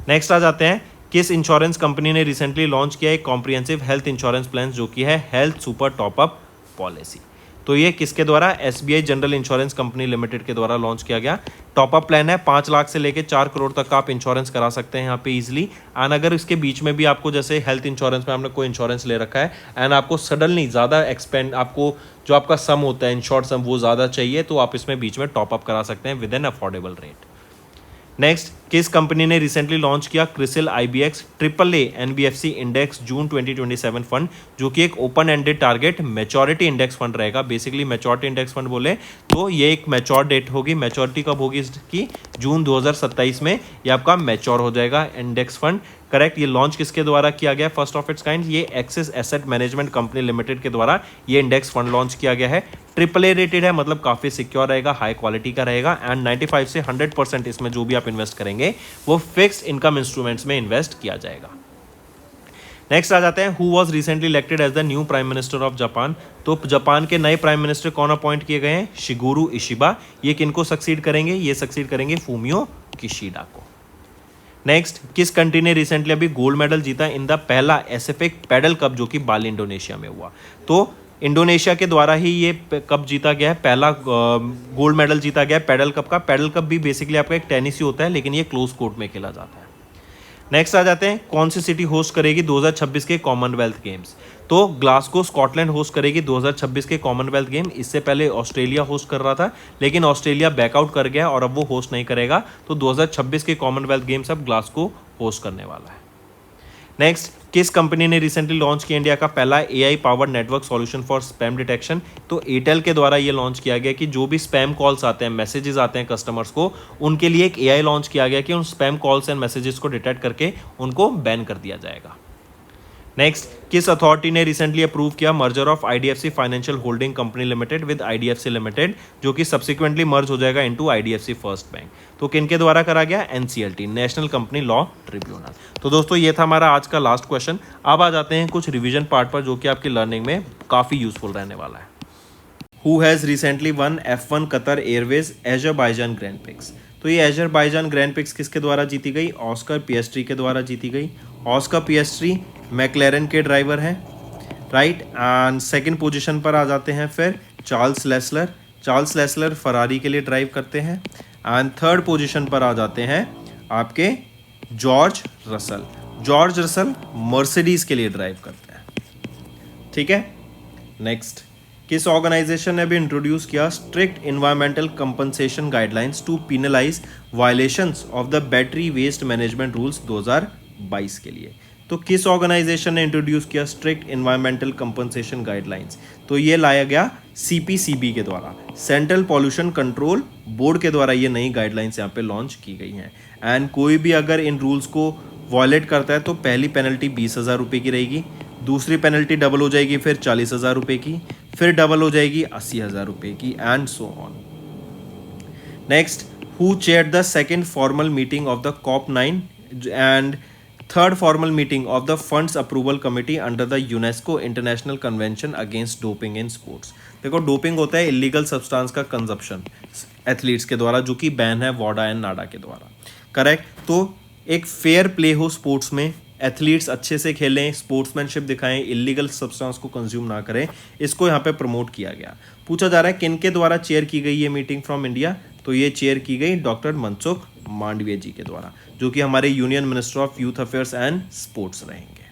नेक्स्ट आ जाते हैं, किस इंश्योरेंस कंपनी ने रिसेंटली लॉन्च किया एक कॉम्प्रिहेंसिव हेल्थ इंश्योरेंस प्लान जो कि है हेल्थ सुपर टॉपअप पॉलिसी। तो ये किसके द्वारा, SBI general insurance company limited के द्वारा लॉन्च किया गया टॉपअप प्लान है। 5 लाख से लेकर 4 करोड़ तक का आप इंश्योरेंस करा सकते हैं यहाँ पे इजीली। एंड अगर इसके बीच में भी आपको जैसे हेल्थ इंश्योरेंस में आपने कोई इंश्योरेंस ले रखा है एंड आपको सडनली ज़्यादा एक्सपेंड, आपको जो आपका सम होता है इंश्योर्ड सम वो ज़्यादा चाहिए, तो आप इसमें बीच में टॉपअप करा सकते हैं with an affordable rate. Next, किस कंपनी ने रिसेंटली लॉन्च किया CRISIL IBX AAA NBFC index June 2027 fund, जो कि एक open ended target maturity index fund रहेगा। बेसिकली मैच्योरिटी इंडेक्स फंड बोले तो ये एक मैच्योर डेट होगी, मैच्योरिटी कब होगी इसकी, जून 2027 में ये आपका मैच्योर हो जाएगा इंडेक्स फंड। करेक्ट। ये लॉन्च किसके द्वारा किया गया, फर्स्ट ऑफ इट्स काइंड, ये axis asset management company limited के द्वारा ये इंडेक्स फंड लॉन्च किया गया है। AAA रेटेड है, मतलब काफ़ी सिक्योर रहेगा, हाई क्वालिटी का रहेगा एंड 95 से 100% इसमें जो भी आप इन्वेस्ट करेंगे वो फिक्स्ड इनकम इंस्ट्रूमेंट्स में इन्वेस्ट किया जाएगा। नेक्स्ट आ जाते हैं, who was recently elected as the new prime minister of Japan. तो जापान के नए प्राइम मिनिस्टर कौन अपॉइंट किए गए हैं, शिगुरु इशिबा। ये किनको सक्सीड करेंगे, ये सक्सीड करेंगे फूमियो किशिडा को। नेक्स्ट, किस कंट्री ने रिसेंटली अभी गोल्ड मेडल जीता इन द पहला एसिफिक पैडल कप जो कि बाली इंडोनेशिया में हुआ। तो इंडोनेशिया के द्वारा ही ये कप जीता गया है, पहला गोल्ड मेडल जीता गया है पैडल कप का। पैडल कप भी बेसिकली आपका एक टेनिस ही होता है, लेकिन ये क्लोज कोर्ट में खेला जाता है। नेक्स्ट आ जाते हैं, कौन सी सिटी होस्ट करेगी 2026 के कॉमनवेल्थ गेम्स। तो ग्लासगो स्कॉटलैंड होस्ट करेगी 2026 के कॉमनवेल्थ गेम। इससे पहले ऑस्ट्रेलिया होस्ट कर रहा था, लेकिन ऑस्ट्रेलिया बैकआउट कर गया और अब वो होस्ट नहीं करेगा। तो 2026 के कॉमनवेल्थ गेम्स अब ग्लासगो होस्ट करने वाला है। नेक्स्ट, किस कंपनी ने रिसेंटली लॉन्च किया इंडिया का पहला AI powered network solution for spam detection. तो एयरटेल के द्वारा ये लॉन्च किया गया कि जो भी स्पैम कॉल्स आते हैं, मैसेजेस आते हैं कस्टमर्स को, उनके लिए एक AI लॉन्च किया गया कि उन स्पैम कॉल्स एंड मैसेजेस को डिटेक्ट करके उनको बैन कर दिया जाएगा। नेक्स्ट, किस अथॉरिटी ने रिसेंटली अप्रूव किया merger of IDFC financial holding company limited with IDFC limited, जो कि सब्सिक्वेंटली मर्ज हो जाएगा इनटू IDFC फर्स्ट बैंक। तो किनके द्वारा करा गया, NCLT national company law tribunal. तो दोस्तों ये था हमारा आज का लास्ट क्वेश्चन। अब आ जाते हैं कुछ रिवीजन पार्ट पर जो कि आपकी लर्निंग में काफ़ी यूजफुल रहने वाला है। Who has recently one F1 Qatar Airways Azerbaijan grand prix. तो ये अजरबैजान ग्रैंड प्रिक्स किसके द्वारा जीती गई, ऑस्कर पिएस्ट्री के द्वारा जीती गई। ऑस्कर पिएस्ट्री मैक्लेरन के ड्राइवर हैं, राइट। एंड सेकंड पोजीशन पर आ जाते हैं फिर चार्ल्स लेसलर। चार्ल्स लेसलर फरारी के लिए ड्राइव करते हैं। एंड थर्ड पोजीशन पर आ जाते हैं आपके George Russell. George Russell Mercedes के लिए ड्राइव करते हैं, ठीक है। नेक्स्ट, किस ऑर्गेनाइजेशन ने भी इंट्रोड्यूस किया strict environmental compensation guidelines to penalise violations of the battery waste management rules 2022 के लिए। तो किस ऑर्गेनाइजेशन ने इंट्रोड्यूस किया स्ट्रिक्ट इन्वायरमेंटल कंपनसेशन गाइडलाइंस, तो ये लाया गया CPCB के द्वारा, सेंट्रल पॉल्यूशन कंट्रोल बोर्ड के द्वारा ये नई गाइडलाइंस यहाँ पे लॉन्च की गई हैं। एंड कोई भी अगर इन रूल्स को वॉयलेट करता है तो पहली पेनल्टी 20,000 रुपये की रहेगी, दूसरी पेनल्टी डबल हो जाएगी फिर 40,000 रुपये की, फिर डबल हो जाएगी 80,000 रुपये की and so on. Next, who chaired the second formal meeting of the COP9 and third formal meeting of the funds approval committee under the UNESCO international convention against doping in sports. देखो doping होता है illegal substance का consumption athletes के द्वारा, जो कि ban है WADA and NADA के द्वारा, करेक्ट। तो एक फेयर प्ले हो स्पोर्ट्स में, एथलीट्स अच्छे से खेलें, स्पोर्ट्समैनशिप दिखाएं, इलीगल सब्सटेंस को कंज्यूम ना करें, इसको यहाँ पे प्रमोट किया गया। पूछा जा रहा है किन के द्वारा चेयर की गई ये मीटिंग फ्रॉम इंडिया, तो ये चेयर की गई डॉक्टर मनसुख मांडविया जी के द्वारा, जो कि हमारे union minister of youth affairs and sports रहेंगे।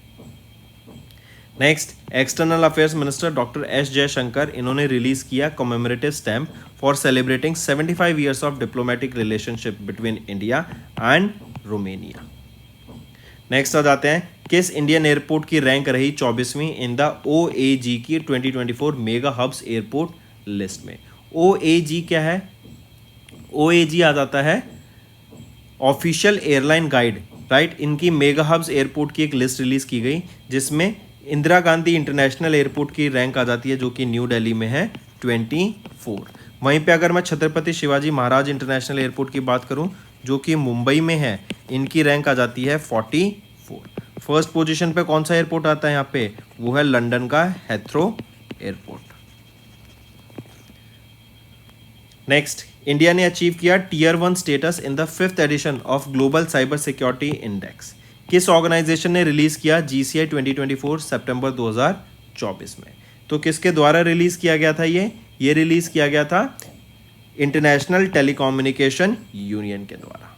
Next, external affairs minister doctor S Jaishankar, इन्होंने रिलीज किया commemorative stamp for celebrating 75 years of diplomatic relationship between India and Romania. Next आ जाते हैं, किस इंडियन एयरपोर्ट की रैंक रही 24वीं इन द OAG की 2024 मेगा हब्स एयरपोर्ट लिस्ट में। OAG क्या है, OAG आ जाता है ऑफिशियल एयरलाइन गाइड, राइट। इनकी मेगा हब्स एयरपोर्ट की एक लिस्ट रिलीज की गई जिसमें इंदिरा गांधी इंटरनेशनल एयरपोर्ट की रैंक आ जाती है जो कि न्यू दिल्ली में है 24। वहीं पे अगर मैं छत्रपति शिवाजी महाराज इंटरनेशनल एयरपोर्ट की बात करूं जो कि मुंबई में है, इनकी रैंक आ जाती है 44। फर्स्ट पोजीशन पे कौन सा एयरपोर्ट आता है यहाँ पे, वो है लंदन का हेथ्रो एयरपोर्ट। नेक्स्ट, इंडिया ने अचीव किया tier 1 status in the 5th edition of global cyber security index. किस ऑर्गेनाइजेशन ने रिलीज किया GCI 2024 सितंबर 2024 में। तो किसके द्वारा रिलीज किया गया था ये रिलीज किया गया था इंटरनेशनल टेलीकम्युनिकेशन यूनियन के द्वारा।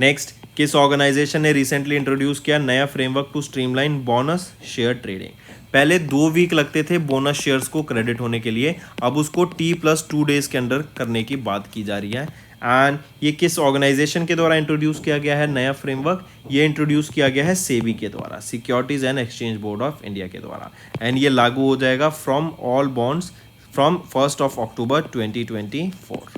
नेक्स्ट, किस ऑर्गेनाइजेशन ने रिसेंटली इंट्रोड्यूस किया नया framework to streamline bonus share trading. पहले 2 वीक लगते थे बोनस शेयर्स को क्रेडिट होने के लिए, अब उसको T+2 डेज के अंदर करने की बात की जा रही है। एंड ये किस ऑर्गेनाइजेशन के द्वारा इंट्रोड्यूस किया गया है नया फ्रेमवर्क, ये इंट्रोड्यूस किया गया है सेबी के द्वारा, securities and exchange board of India के द्वारा। एंड ये लागू हो जाएगा फ्रॉम ऑल बॉन्ड्स फ्रॉम 1 अक्टूबर 2024।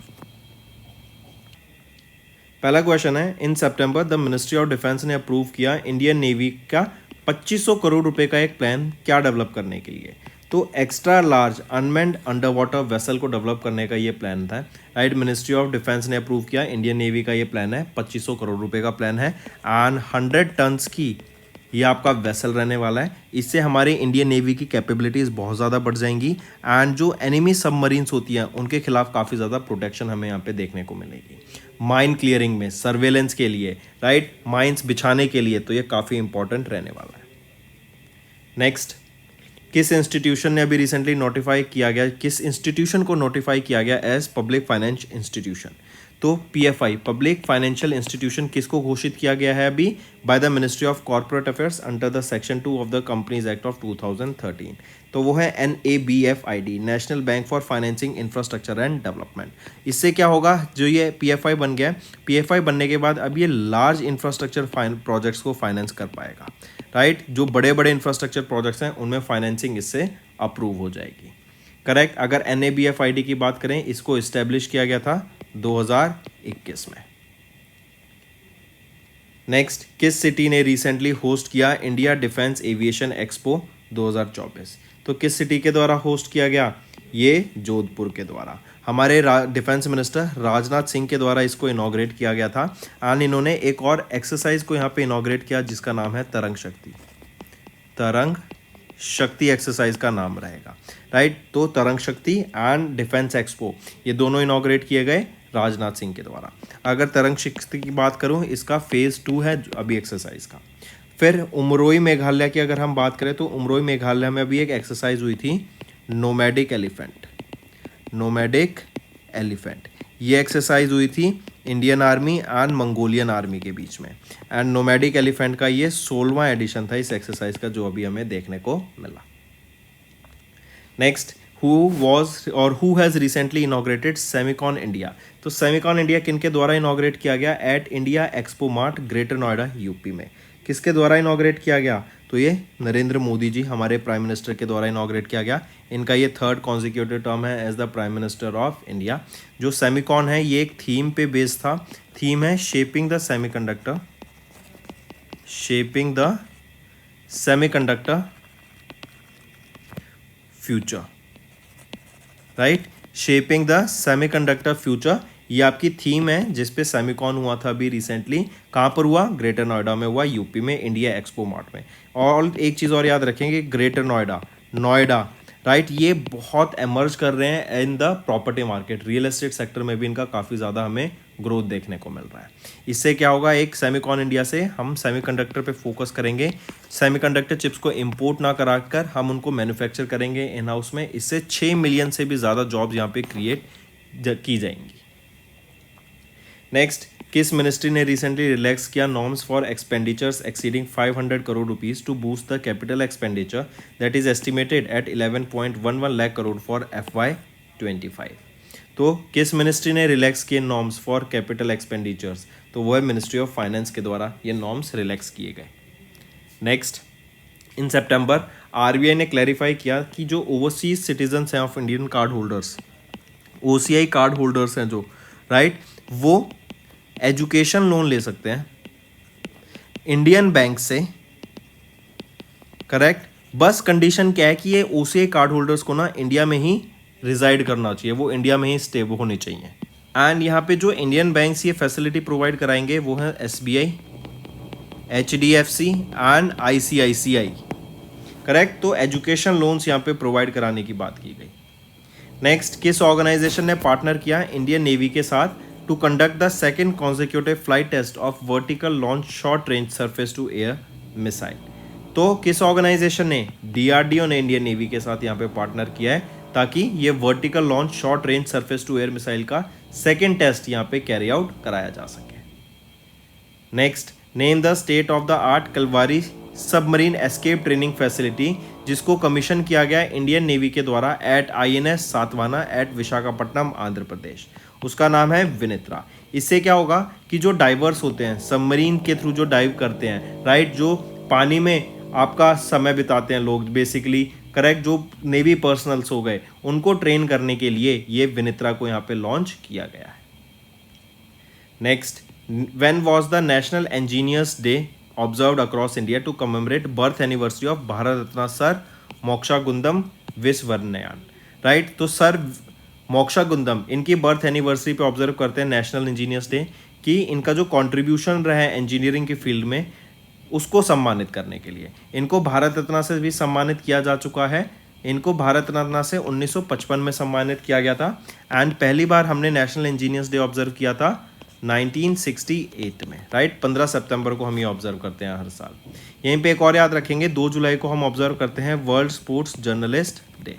पहला क्वेश्चन है, इन सितंबर द मिनिस्ट्री ऑफ डिफेंस ने अप्रूव किया इंडियन नेवी का 2500 करोड़ रुपए का एक प्लान क्या डेवलप करने के लिए। तो extra large unmanned under water vessel को डेवलप करने का ये प्लान था। राइट, मिनिस्ट्री ऑफ डिफेंस ने अप्रूव किया, इंडियन नेवी का ये प्लान है, 2500 करोड़ रुपए का प्लान है एंड 100 टन्स की ये आपका वेसल रहने वाला है। इससे हमारे इंडियन नेवी की कैपेबिलिटीज़ बहुत ज़्यादा बढ़ जाएंगी एंड जो एनिमी सबमरीन्स होती हैं उनके खिलाफ काफ़ी ज़्यादा प्रोटेक्शन हमें यहाँ पे देखने को मिलेगी। माइन क्लियरिंग में, सर्वेलेंस के लिए, राइट, माइंस बिछाने के लिए, तो ये काफ़ी इंपॉर्टेंट रहने वाला है। नेक्स्ट, किस इंस्टीट्यूशन ने अभी रिसेंटली नोटिफाई किया गया, किस इंस्टीट्यूशन को नोटिफाई किया गया एज पब्लिक फाइनेंस इंस्टीट्यूशन। तो PFI पब्लिक फाइनेंशियल इंस्टीट्यूशन किसको घोषित किया गया है अभी, bye the ministry of corporate affairs under the section 2 of the companies act of 2013। तो वो है NABFID, national bank for financing infrastructure and development. इससे क्या होगा, जो ये PFI बन गया, PFI बनने के बाद अब ये लार्ज इंफ्रास्ट्रक्चर प्रोजेक्ट्स को फाइनेंस कर पाएगा। राइट, जो बड़े बड़े इंफ्रास्ट्रक्चर प्रोजेक्ट्स हैं उनमें फाइनेंसिंग इससे अप्रूव हो जाएगी। करेक्ट। अगर NABFID की बात करें, इसको इस्टेब्लिश किया गया था 2021 में। नेक्स्ट, किस सिटी ने रिसेंटली होस्ट किया इंडिया डिफेंस एविएशन एक्सपो 2024। तो किस सिटी के द्वारा होस्ट किया गया, ये जोधपुर के द्वारा। हमारे डिफेंस मिनिस्टर राजनाथ सिंह के द्वारा इसको इनॉग्रेट किया गया था एंड इन्होंने एक और एक्सरसाइज को यहाँ पे इनॉग्रेट किया जिसका नाम है तरंग शक्ति। तरंग शक्ति एक्सरसाइज का नाम रहेगा। राइट, तो तरंग शक्ति एंड डिफेंस एक्सपो ये दोनों इनॉग्रेट किए गए राजनाथ सिंह के द्वारा। अगर तरंग शक्ति की बात करूं, इसका फेज़ 2 है अभी एक्सरसाइज का। फिर उमरोई मेघालय की अगर हम बात करें तो उमरोई मेघालय में अभी एक एक्सरसाइज हुई थी नोमैडिक एलिफेंट। नोमैडिक एलिफेंट ये एक्सरसाइज हुई थी Indian army and Mongolian army के बीच में एंड नोमैडिक एलिफेंट का ये 16वां एडिशन था इस एक्सरसाइज का जो अभी हमें देखने को मिला। Next, who has recently inaugurated Semicon India. तो सेमिकॉन इंडिया किनके द्वारा इनॉग्रेट किया गया, at India Expo Mart Greater Noida UP में। किसके द्वारा इनॉग्रेट किया गया, तो ये नरेंद्र मोदी जी हमारे प्राइम मिनिस्टर के द्वारा इनॉग्रेट किया गया। इनका ये 3rd कॉन्जिक्यूटिव टर्म है as the prime minister of India. जो सेमिकॉन है ये एक थीम पे बेस्ड था। थीम है shaping the semiconductor, shaping the semiconductor future. Right, shaping the semiconductor future ये आपकी थीम है जिस पे सेमिकॉन हुआ था अभी रिसेंटली। कहाँ पर हुआ, ग्रेटर नोएडा में हुआ, यूपी में, इंडिया एक्सपो मार्ट में। और एक चीज़ और याद रखेंगे, ग्रेटर नोएडा, नोएडा, राइट, ये बहुत एमर्ज कर रहे हैं in the property market. Real estate sector में भी इनका काफ़ी ज़्यादा हमें ग्रोथ देखने को मिल रहा है। इससे क्या होगा, एक सेमिकॉन इंडिया से हम सेमीकंडक्टर पे फोकस करेंगे। सेमीकंडक्टर चिप्स को इंपोर्ट ना कराकर हम उनको मैन्युफैक्चर करेंगे इन हाउस में। इससे 6 मिलियन से भी ज़्यादा जॉब्स यहाँ पे क्रिएट की जाएंगी। नेक्स्ट, किस मिनिस्ट्री ने रिसेंटली रिलैक्स किया norms for expenditures exceeding 500 crore rupees to boost the capital expenditure that is estimated at 11.11 lakh crore for FY25। तो किस मिनिस्ट्री ने रिलैक्स किए नॉर्म्स फॉर कैपिटल एक्सपेंडिचर्स, तो वो है मिनिस्ट्री ऑफ फाइनेंस के द्वारा ये नॉर्म्स रिलैक्स किए गए। नेक्स्ट, इन सितंबर RBI ने क्लैरिफाई किया कि जो ओवरसीज सिटीजन्स हैं of Indian card holders, OCI card holders हैं जो, राइट, वो एजुकेशन लोन ले सकते हैं इंडियन बैंक से। करेक्ट, बस कंडीशन क्या है कि ये OCI कार्ड होल्डर्स को ना इंडिया में ही रिजाइड करना चाहिए, वो इंडिया में ही स्टेबल होनी चाहिए। एंड यहाँ पे जो इंडियन बैंक्स ये फैसिलिटी प्रोवाइड कराएंगे वो है SBI, HDFC and ICICI, correct. तो एजुकेशन लोन्स यहाँ पे प्रोवाइड कराने की बात की गई। नेक्स्ट, किस ऑर्गेनाइजेशन ने पार्टनर किया इंडियन नेवी के साथ to conduct the second consecutive flight test of vertical launch short range surface to air missile. तो किस ऑर्गेनाइजेशन ने, DRDO ने इंडियन नेवी के साथ यहाँ पे पार्टनर किया है ताकि ये vertical launch short range surface to air missile का सेकेंड टेस्ट यहाँ पे कैरी आउट कराया जा सके। Next, name the state of the art Kalvari submarine escape training facility जिसको कमीशन किया गया इंडियन नेवी के द्वारा at INS Satavahana at Visakhapatnam Andhra Pradesh. उसका नाम है विनित्रा। इससे क्या होगा कि जो डाइवर्स होते हैं, सबमरीन के थ्रू जो डाइव करते हैं, राइट, जो पानी में आपका समय बिताते हैं लोग बेसिकली, करेक्ट, जो नेवी पर्सनल्स हो गए, उनको ट्रेन करने के लिए ये विनित्रा को यहाँ पे लॉन्च किया गया है। Next, when was the national engineers day observed across India to commemorate birth anniversary of Bharat Ratna sir Mokshagundam Visvesvaraya, right. तो सर मोक्षागुंडम, इनकी बर्थ एनिवर्सरी पे ऑब्जर्व करते हैं नेशनल इंजीनियर्स डे, कि इनका जो कंट्रीब्यूशन रहा है इंजीनियरिंग के फील्ड में उसको सम्मानित करने के लिए। इनको भारत रत्न से भी सम्मानित किया जा चुका है। इनको भारत रत्न से 1955 में सम्मानित किया गया था एंड पहली बार हमने नेशनल इंजीनियर्स डे ऑब्जर्व किया था 1968 में, राइट। 15 सितंबर को हम ये ऑब्जर्व करते हैं हर साल। यहीं पे एक और याद रखेंगे, 2 जुलाई को हम ऑब्जर्व करते हैं world sports journalist day.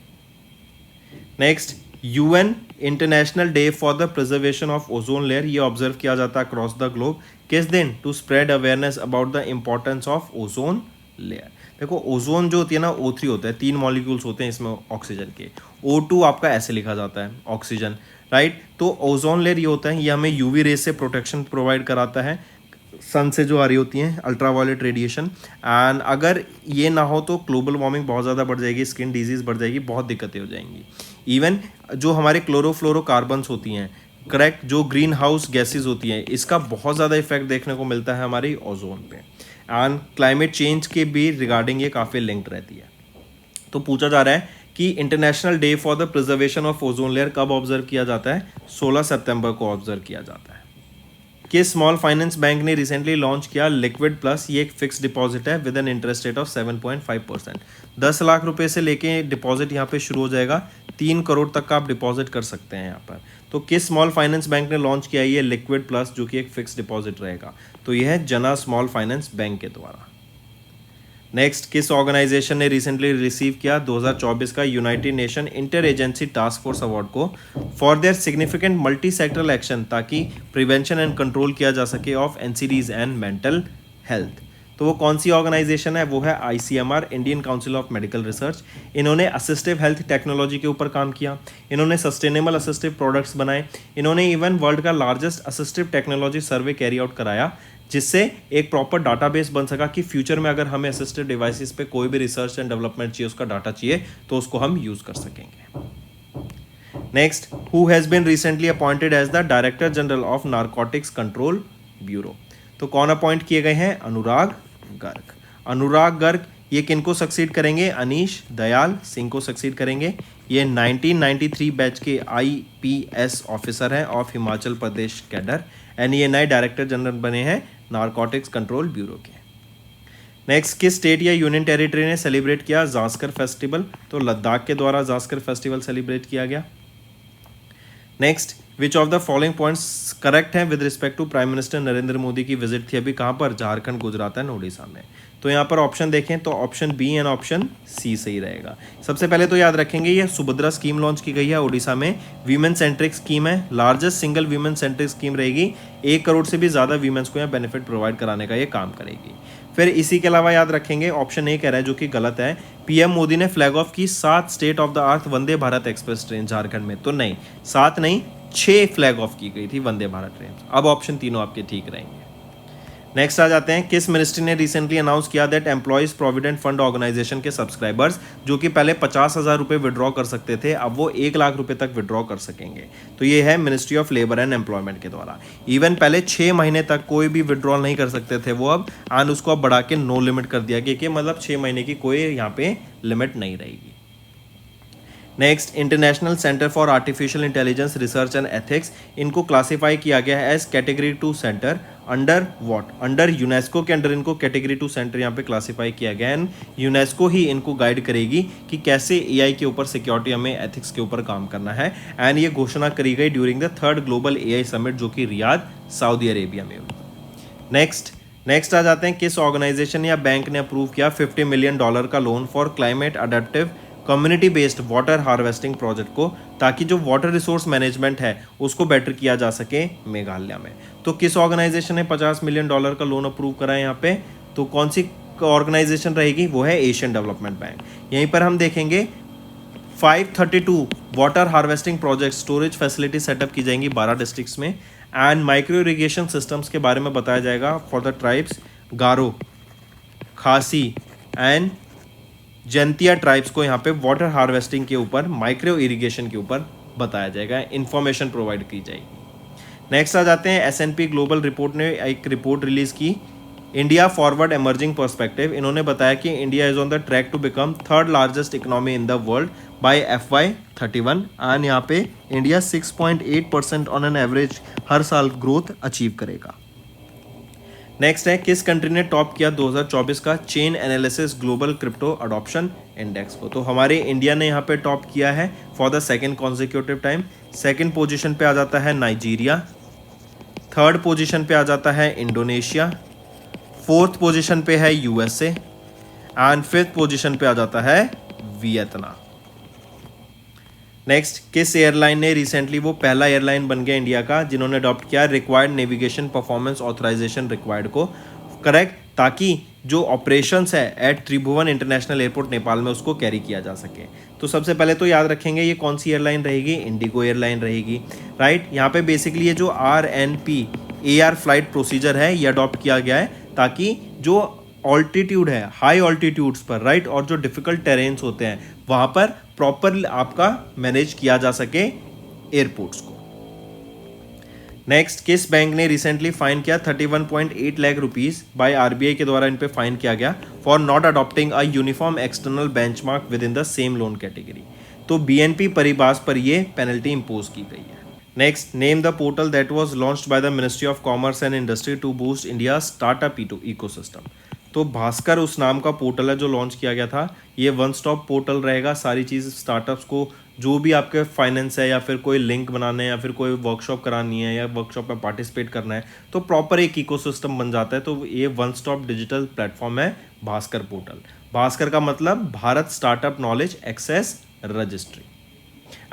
Next, UN international day for the preservation of ozone layer, ये ऑब्जर्व किया जाता है अक्रॉस द ग्लोब। किस दिन? To spread awareness about the importance of ozone layer. देखो, ओजोन जो होती है ना, O3 होता है, 3 मॉलिक्यूल्स होते हैं इसमें ऑक्सीजन के। O2 आपका ऐसे लिखा जाता है, ऑक्सीजन, राइट। तो ओजोन लेयर ये होता है, ये हमें UV रेज से प्रोटेक्शन प्रोवाइड कराता है, सन से जो आ रही होती हैं अल्ट्रावायलेट रेडिएशन। एंड अगर ये ना हो तो ग्लोबल वार्मिंग बहुत ज़्यादा बढ़ जाएगी, स्किन डिजीज़ बढ़ जाएगी, बहुत दिक्कतें हो जाएंगी। इवन जो हमारे क्लोरोफ्लोरोकार्बन्स होती हैं, करेक्ट, जो ग्रीन हाउस गैसेज होती हैं, इसका बहुत ज़्यादा इफेक्ट देखने को मिलता है हमारी ओजोन पे। एंड क्लाइमेट चेंज के भी रिगार्डिंग ये काफ़ी लिंक्ड रहती है। तो पूछा जा रहा है कि international day for the preservation of ozone layer कब ऑब्जर्व किया जाता है? 16 सितंबर को ऑब्जर्व किया जाता है। किस स्मॉल फाइनेंस बैंक ने रिसेंटली लॉन्च किया लिक्विड प्लस? ये एक फिक्स डिपॉजिट है with an interest rate of 7.5%। 10 lakh रुपए से लेके डिपॉजिट यहाँ पे शुरू हो जाएगा, 3 करोड़ तक का आप डिपॉजिट कर सकते हैं यहाँ पर। तो किस स्मॉल फाइनेंस बैंक ने लॉन्च किया ये लिक्विड प्लस, जो कि एक फिक्स डिपॉजिट रहेगा? तो यह है जना स्मॉल फाइनेंस बैंक के द्वारा। नेक्स्ट, किस ऑर्गेनाइजेशन ने रिसेंटली रिसीव किया 2024 का united nation inter agency task force award को for their significant multi sectoral action, ताकि प्रिवेंशन एंड कंट्रोल किया जा सके of NCDs and mental health? तो वो कौन सी ऑर्गेनाइजेशन है? वो है ICMR, Indian council of medical research. इन्होंने असिस्टिव हेल्थ टेक्नोलॉजी के ऊपर काम किया, इन्होंने सस्टेनेबल असिस्टिव प्रोडक्ट्स बनाए, इन्होंने इवन वर्ल्ड का लार्जेस्ट असिस्टिव टेक्नोलॉजी सर्वे कैरी आउट कराया, जिससे एक प्रॉपर डाटाबेस बन सका कि फ्यूचर में अगर हमें असिस्टिव डिवाइसेस पे कोई भी रिसर्च एंड डेवलपमेंट चाहिए, उसका डाटा चाहिए, तो उसको हम यूज़ कर सकेंगे। Next, who has been recently appointed as the director general of narcotics control bureau? तो कौन अपॉइंट किए गए हैं? अनुराग गर्ग। अनुराग गर्ग ये किनको सक्सीड करेंगे? अनीश दयाल सिंह को सक्सीड करेंगे। ये 1993 बैच के IPS ऑफिसर हैं of Himachal Pradesh cadre, and ये नए डायरेक्टर जनरल बने हैं नारकोटिक्स कंट्रोल ब्यूरो के। नेक्स्ट, किस स्टेट या यूनियन टेरिटरी ने सेलिब्रेट किया जास्कर फेस्टिवल? तो लद्दाख के द्वारा जास्कर फेस्टिवल सेलिब्रेट किया गया। Next, which of the following points correct हैं with respect to prime minister Narendra Modi की विजिट थी अभी कहाँ पर? झारखंड, गुजरात एंड उड़ीसा में। तो यहाँ पर ऑप्शन देखें तो option B and option C सही रहेगा। सबसे पहले तो याद रखेंगे ये सुभद्रा स्कीम लॉन्च की गई है उड़ीसा में, वीमेन सेंट्रिक स्कीम है, largest single women centric scheme रहेगी, 1 करोड़ से भी ज़्यादा वीमेंस को यहाँ बेनिफिट प्रोवाइड कराने का ये काम करेगी। फिर इसी के अलावा याद रखेंगे ऑप्शन ए कह रहा है, जो कि गलत है, PM मोदी ने फ्लैग ऑफ की 7 state of the earth Vande Bharat express train Jharkhand में। तो नहीं, 7 नहीं 6 फ्लैग ऑफ की गई थी वंदे भारत ट्रेन। अब ऑप्शन तीनों आपके ठीक रहेंगे। नेक्स्ट आ जाते हैं, किस मिनिस्ट्री ने रिसेंटली अनाउंस किया that employees provident fund organisation के सब्सक्राइबर्स जो कि पहले 50,000 रुपये विड्रॉ कर सकते थे, अब वो 1 लाख रुपए तक विड्रॉ कर सकेंगे? तो ये है ministry of labour and employment के द्वारा। इवन पहले 6 महीने तक कोई भी विड्रॉल नहीं कर सकते थे वो अब, एंड उसको अब बढ़ा के नो लिमिट कर दिया गया कि मतलब 6 महीने की कोई यहाँ पे लिमिट नहीं रहेगी। Next, international centre for artificial intelligence research and ethics, इनको क्लासीफाई किया गया है as category 2 centre under what, under UNESCO के अंडर इनको कैटेगरी 2 सेंटर यहाँ पे क्लासीफाई किया गया है। यूनेस्को ही इनको गाइड करेगी कि कैसे एआई के ऊपर सिक्योरिटी हमें एथिक्स के ऊपर काम करना है। एंड ये घोषणा करी गई during the 3rd global AI summit जो कि रियाद सऊदी अरेबिया में हुई। नेक्स्ट आ जाते हैं, किस ऑर्गेनाइजेशन या बैंक ने अप्रूव किया $50 मिलियन का loan for climate adaptive community based water harvesting project को, ताकि जो वाटर रिसोर्स मैनेजमेंट है उसको बेटर किया जा सके मेघालय में। तो किस ऑर्गेनाइजेशन ने $50 मिलियन का लोन अप्रूव करा है यहाँ पे, तो कौन सी ऑर्गेनाइजेशन रहेगी, वो है एशियन डेवलपमेंट बैंक। यहीं पर हम देखेंगे 532 water harvesting project storage facility setup की जाएंगी 12 डिस्ट्रिक्ट्स में। एंड माइक्रो इरिगेशन सिस्टम्स के बारे में बताया जाएगा फॉर द ट्राइब्स गारो, खासी एंड जंतिया ट्राइब्स को यहाँ पे वाटर हार्वेस्टिंग के ऊपर, माइक्रो इरिगेशन के ऊपर बताया जाएगा, इंफॉर्मेशन प्रोवाइड की जाएगी। नेक्स्ट आ जाते हैं, एसएनपी ग्लोबल रिपोर्ट ने एक रिपोर्ट रिलीज की, इंडिया फॉरवर्ड एमर्जिंग पर्सपेक्टिव। इन्होंने बताया कि India is on the track to become 3rd largest economy in the world by FY31 and यहाँ पे इंडिया 6.8% ऑन एन एवरेज हर साल ग्रोथ अचीव करेगा। नेक्स्ट है, किस कंट्री ने टॉप किया 2024 का chain analysis global crypto adoption index को, तो हमारे इंडिया ने यहाँ पे टॉप किया है for the 2nd consecutive time. 2nd position पे आ जाता है नाइजीरिया, 3rd पोजीशन पे आ जाता है इंडोनेशिया, 4th पोजीशन पे है USA एंड 5th पोजीशन पे आ जाता है वियतनाम। नेक्स्ट, किस एयरलाइन ने रिसेंटली, वो पहला एयरलाइन बन गया इंडिया का जिन्होंने अडॉप्ट किया required navigation performance authorization required को, करेक्ट, ताकि जो ऑपरेशंस है at Tribhuvan international airport Nepal में उसको कैरी किया जा सके। तो सबसे पहले तो याद रखेंगे ये कौन सी एयरलाइन रहेगी, इंडिगो एयरलाइन रहेगी, राइट। यहाँ पे बेसिकली ये जो RNP AR फ्लाइट प्रोसीजर है ये अडॉप्ट किया गया है ताकि जो ऑल्टीट्यूड है, हाई ऑल्टीट्यूड्स पर, राइट, और जो डिफिकल्ट टेरेन्स होते हैं वहाँ पर प्रॉपर आपका मैनेज किया जा सके एयरपोर्ट्स को। नेक्स्ट, किस बैंक ने रिसेंटली फाइन किया 31.8 लाख रुपीस बाय RBI के द्वारा इन पे फाइन किया गया for not adopting a uniform external benchmark within the same loan category. तो BNP परिबास पर ये पेनल्टी इंपोज की गई है। Next, name the portal that was launched by the ministry of commerce and industry to boost India startup ecosystem. तो भास्कर उस नाम का पोर्टल है जो लॉन्च किया गया था। ये वन स्टॉप पोर्टल रहेगा, सारी चीज़ स्टार्टअप्स को जो भी आपके फाइनेंस है या फिर कोई लिंक बनाने या फिर कोई वर्कशॉप करानी है या वर्कशॉप में पार्टिसिपेट करना है तो प्रॉपर एक इकोसिस्टम बन जाता है। तो ये वन स्टॉप डिजिटल प्लेटफॉर्म है भास्कर पोर्टल। भास्कर का मतलब Bharat startup knowledge access registry.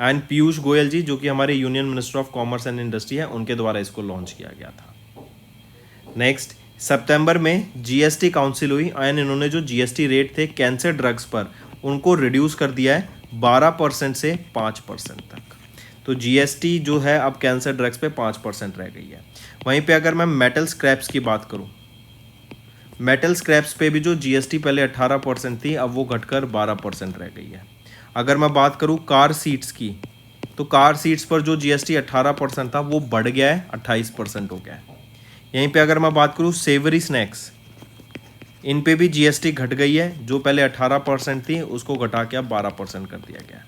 And Piyush Goyal ji जो कि हमारे union minister of commerce and industry है उनके द्वारा इसको लॉन्च किया गया था। नेक्स्ट, सितंबर में GST काउंसिल हुई एंड इन्होंने जो GST रेट थे कैंसर ड्रग्स पर उनको रिड्यूस कर दिया है 12% से 5% तक। तो GST जो है अब कैंसर ड्रग्स पे 5% रह गई है। वहीं पे अगर मैं मेटल स्क्रैप्स की बात करूं, मेटल स्क्रैप्स पे भी जो GST पहले 18% थी अब वो घटकर 12% रह गई है। अगर मैं बात करूं कार सीट्स की, तो कार सीट्स पर जो GST 18% था वो बढ़ गया है 28% हो गया है। यहीं पे अगर मैं बात करूँ सेवरी स्नैक्स, इन पे भी GST घट गई है, जो पहले 18% थी उसको घटा के अब 12% कर दिया गया।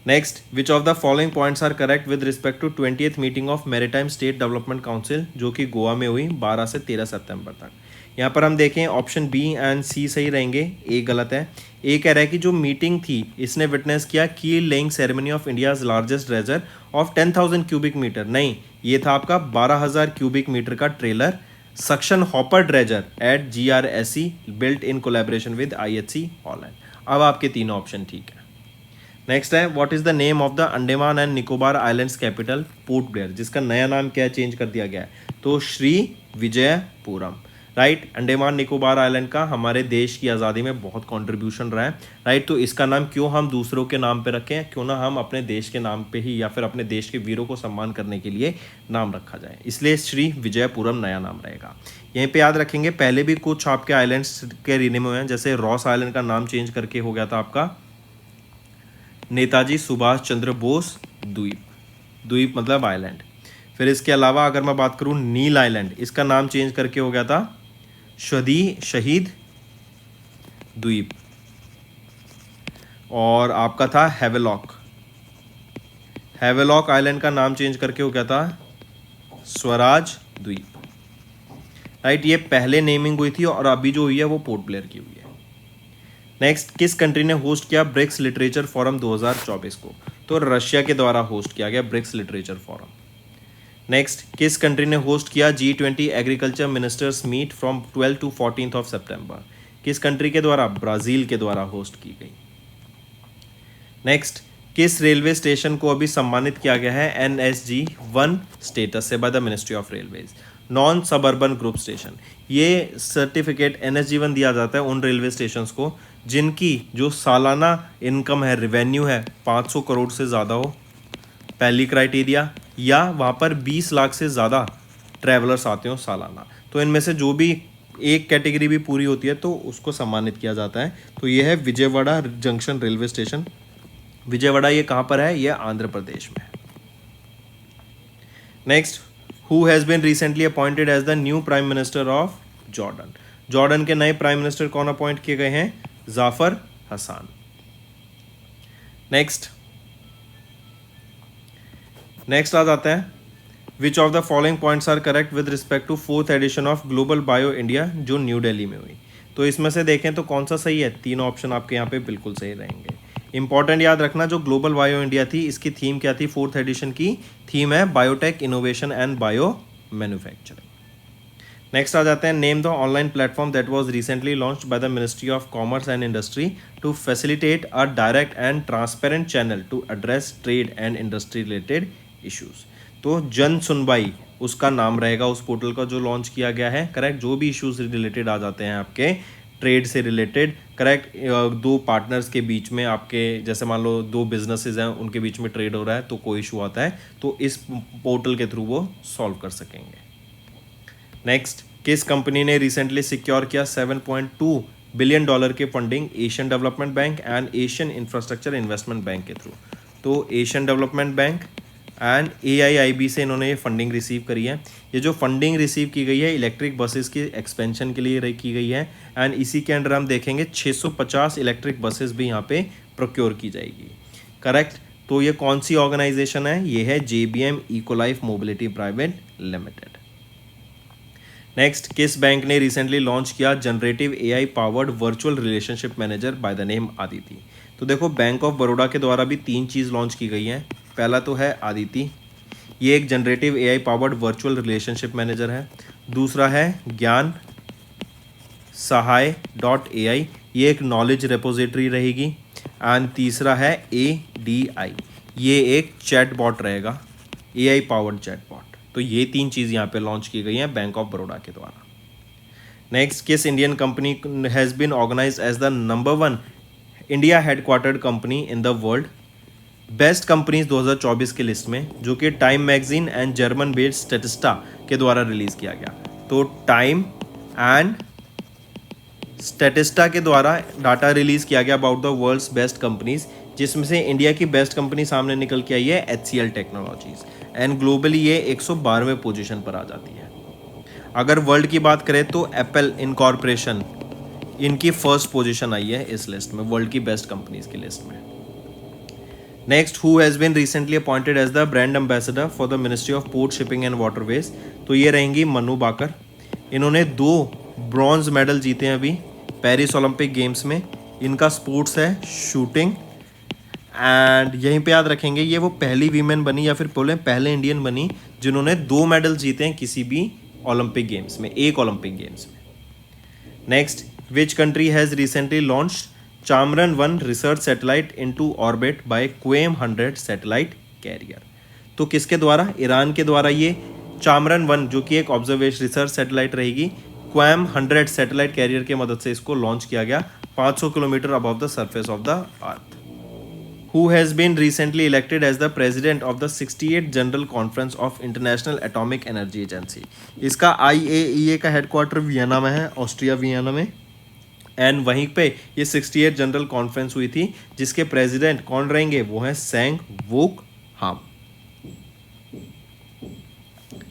Next, which of the following points are correct with respect to 20th meeting of maritime state development council जो कि गोवा में हुई 12 से 13 सितंबर तक। यहाँ पर हम देखें ऑप्शन B एंड C सही रहेंगे, A गलत है। A कह रहा है कि जो मीटिंग थी इसने विटनेस किया keel laying ceremony of India's largest dredger of 10,000 cubic metre. नहीं, ये था आपका 12,000 क्यूबिक मीटर का trailer suction hopper dredger at GRSE built in collaboration with IHC Holland. अब आपके तीनों ऑप्शन ठीक है। नेक्स्ट है, what is the name of the Andaman and Nicobar islands capital Port Blair, जिसका नया नाम क्या चेंज कर दिया गया है, तो श्री विजयपुरम, राइट। अंडमान निकोबार आइलैंड का हमारे देश की आज़ादी में बहुत कंट्रीब्यूशन रहा है, राइट। तो इसका नाम क्यों हम दूसरों के नाम पे रखें, क्यों ना हम अपने देश के नाम पे ही या फिर अपने देश के वीरों को सम्मान करने के लिए नाम रखा जाए, इसलिए श्री विजयपुरम नया नाम रहेगा। यहीं पे याद रखेंगे पहले भी कुछ आपके आइलैंड्स के रीनेम हुए हैं, जैसे रॉस आइलैंड का नाम चेंज करके हो गया था आपका नेताजी सुभाष चंद्र बोस द्वीप, द्वीप मतलब आइलैंड। फिर इसके अलावा अगर मैं बात करूँ नील आइलैंड, इसका नाम चेंज करके हो गया था शहीद द्वीप। और आपका था हैवेलॉक। हैवेलॉक आइलैंड का नाम चेंज करके हो गया था स्वराज द्वीप, राइट। ये पहले नेमिंग हुई थी और अभी जो हुई है वो पोर्ट ब्लेयर की हुई है। नेक्स्ट, किस कंट्री ने होस्ट किया ब्रिक्स लिटरेचर फोरम 2024 को? तो रशिया के द्वारा होस्ट किया गया ब्रिक्स लिटरेचर फोरम। नेक्स्ट, किस कंट्री ने होस्ट किया G20 agriculture ministers meet from 12 to 14 of September? किस कंट्री के द्वारा? ब्राजील के द्वारा होस्ट की गई। नेक्स्ट, किस रेलवे स्टेशन को अभी सम्मानित किया गया है NSG 1 स्टेटस से bye the ministry of railways? Non suburban group station. ये सर्टिफिकेट NSG 1 दिया जाता है उन रेलवे स्टेशंस को जिनकी जो सालाना इनकम है, रेवेन्यू है, 500 करोड़ से ज़्यादा हो, पहली क्राइटेरिया, या वहाँ पर 20 लाख से ज़्यादा ट्रैवलर्स आते हो सालाना। तो इनमें से जो भी एक कैटेगरी भी पूरी होती है तो उसको सम्मानित किया जाता है। तो ये है Vijayawada junction railway station. Vijayawada ये कहाँ पर है? ये आंध्र प्रदेश में है। Next, who has been recently appointed as the new prime minister of Jordan? Jordan के नए प्राइम मिनिस्टर कौन अपॉइंट किए गए हैं? जाफर हसान। नेक्स्ट आ जाता है, which of the following points are correct with respect to 4th edition of global bio India जो न्यू दिल्ली में हुई? तो इसमें से देखें तो कौन सा सही है? तीनों ऑप्शन आपके यहाँ पे बिल्कुल सही रहेंगे। इंपॉर्टेंट याद रखना, जो ग्लोबल बायो इंडिया थी इसकी थीम क्या थी? 4th एडिशन की थीम है biotech innovation and bio manufacturing. Next आ जाते हैं, name the online platform that was recently launched by the ministry of commerce and industry to facilitate a direct and transparent channel to address trade and industry related issues. तो जन सुनवाई उसका नाम रहेगा उस portal का जो लॉन्च किया गया है, करेक्ट। जो भी इश्यूज रिलेटेड आ जाते हैं आपके ट्रेड से रिलेटेड, करेक्ट, दो पार्टनर्स के बीच में आपके, जैसे मान लो दो बिजनेसेस हैं उनके बीच में ट्रेड हो रहा है तो कोई इशू आता है तो इस पोर्टल के थ्रू वो सॉल्व कर सकेंगे। नेक्स्ट, किस कंपनी ने रिसेंटली सिक्योर किया $7.2 बिलियन के funding Asian development bank and Asian infrastructure investment bank के थ्रू? तो Asian development bank and AIIB से इन्होंने ये फंडिंग रिसीव करी है। ये जो फंडिंग रिसीव की गई है इलेक्ट्रिक बसेस की एक्सपेंशन के लिए की गई है एंड इसी के अंडर हम देखेंगे 650 इलेक्ट्रिक बसेस भी यहाँ पे प्रोक्योर की जाएगी, करेक्ट। तो ये कौन सी ऑर्गेनाइजेशन है? ये है JBM Ecolife mobility private limited. Next, किस बैंक ने रिसेंटली लॉन्च किया generative AI powered virtual relationship manager by the name Aditi? तो देखो, बैंक ऑफ बड़ौदा के द्वारा भी 3 चीज़ लॉन्च की गई हैं। पहला तो है आदिति, ये एक generative AI powered virtual relationship manager है। दूसरा है ज्ञान सहाय .ai, ये एक नॉलेज रेपोजिटरी रहेगी। एंड तीसरा है ADI, ये एक चैट बॉट रहेगा, AI पावर्ड चैट बॉट। तो ये 3 चीज़ यहाँ पे लॉन्च की गई हैं बैंक ऑफ बड़ौदा के द्वारा। नेक्स्ट, किस Indian company has been organize as the number 1 India headquartered company in the world best companies 2024 की लिस्ट में, जो कि Time magazine and German based Statista के द्वारा रिलीज किया गया? तो टाइम एंड स्टेटिस्टा के द्वारा डाटा रिलीज किया गया about the world's best companies, जिसमें से इंडिया की बेस्ट कंपनी सामने निकल के आई है HCL टेक्नोलॉजीज एंड ग्लोबली ये 112वें पोजीशन पर आ जाती है। अगर वर्ल्ड की बात करें तो एप्पल इनकॉर्पोरेशन, इनकी फर्स्ट पोजीशन आई है इस लिस्ट में, वर्ल्ड की बेस्ट कंपनीज की लिस्ट में। Next, who has been recently appointed as the brand ambassador for the ministry of port shipping and waterways? तो ये रहेंगी मनु बाकर। इन्होंने 2 ब्रॉन्ज मेडल जीते हैं अभी पेरिस ओलंपिक गेम्स में। इनका स्पोर्ट्स है शूटिंग एंड यहीं पे याद रखेंगे ये वो पहली वीमेन बनी या फिर पहले इंडियन बनी जिन्होंने 2 मेडल जीते हैं किसी भी ओलंपिक गेम्स में, एक ओलंपिक गेम्स में। Next, which country has recently launch Chandrayaan-1 research satellite into orbit by Qaem 100 satellite carrier? तो किसके द्वारा? ईरान के द्वारा ये Chandrayaan-1 जो कि एक ऑब्जर्वेशन रिसर्च सैटेलाइट रहेगी, क्वेम 100 सैटेलाइट कैरियर की मदद से इसको लॉन्च किया गया 500 kilometre above the surface of the earth. Who has been recently elected as the president of the 68th General Conference of International Atomic Energy Agency? इसका IAEA का headquarter Vienna में है, ऑस्ट्रिया वियना में। And वहीं पे ये 68th general conference हुई थी जिसके प्रेसिडेंट कौन रहेंगे? वो हैं सेंग वोक हाम।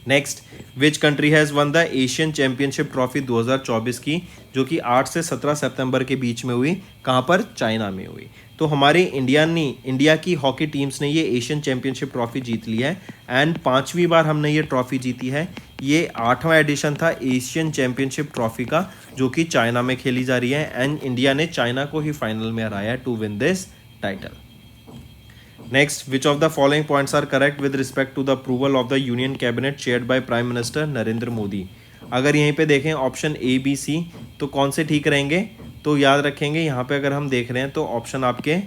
Next, which country has one the Asian championship trophy 2024 की, जो कि 8 से 17 सितंबर के बीच में हुई, कहाँ पर, चाइना में हुई। तो हमारी इंडिया की हॉकी टीम्स ने ये एशियन चैंपियनशिप ट्रॉफी जीत ली है एंड 5वीं बार हमने ये ट्रॉफी जीती है। ये 8वां एडिशन था एशियन चैंपियनशिप ट्रॉफी का, जो कि चाइना में खेली जा रही है एंड इंडिया ने चाइना को ही फाइनल में हराया to win this title. Next, which of the following points are correct with respect to the approval of the Union Cabinet chaired by Prime Minister Narendra Modi? अगर यहीं पे देखें ऑप्शन ए बी सी, तो कौन से ठीक रहेंगे? तो याद रखेंगे यहाँ पे अगर हम देख रहे हैं तो ऑप्शन आपके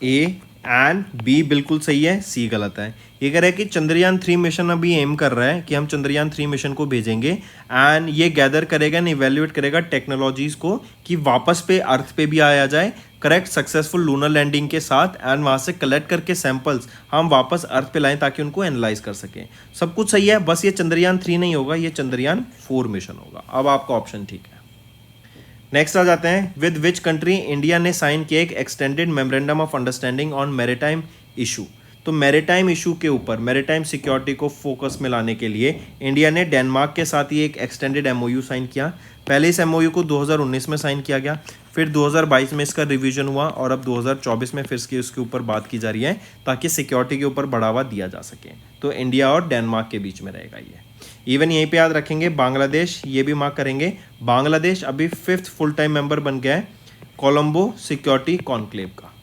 ए एंड बी बिल्कुल सही है, सी गलत है। ये कह रहा है कि चंद्रयान 3 मिशन अभी एम कर रहा है कि हम चंद्रयान 3 मिशन को भेजेंगे एंड ये गैदर करेगा एंड इवेल्युएट करेगा टेक्नोलॉजीज को कि वापस पे अर्थ पे भी आया जाए, करेक्ट, सक्सेसफुल लूनर लैंडिंग के साथ, एंड वहाँ से कलेक्ट करके सैंपल्स हम वापस अर्थ पे लाएं ताकि उनको एनालाइज कर सकें। सब कुछ सही है, बस ये चंद्रयान 3 नहीं होगा, ये चंद्रयान 4 मिशन होगा। अब आपका ऑप्शन ठीक है। नेक्स्ट आ जाते हैं, विद विच कंट्री इंडिया ने साइन किया एक extended memorandum of understanding on maritime issue. तो मैरीटाइम इशू के ऊपर मैरीटाइम सिक्योरिटी को फोकस में लाने के लिए इंडिया ने डेनमार्क के साथ ही एक एक्सटेंडेड एमओयू साइन किया। पहले इस एमओयू को 2019 में साइन किया गया, फिर 2022 में इसका रिवीजन हुआ और अब 2024 में फिर इसके ऊपर बात की जा रही है ताकि सिक्योरिटी के ऊपर बढ़ावा दिया जा सके। तो इंडिया और डेनमार्क के बीच में रहेगा ये। इवन यहीं पे याद रखेंगे बांग्लादेश, ये भी मार्क करेंगे, बांग्लादेश अभी 5th फुल टाइम मेंबर बन गया है कोलंबो सिक्योरिटी कॉन्क्लेव का।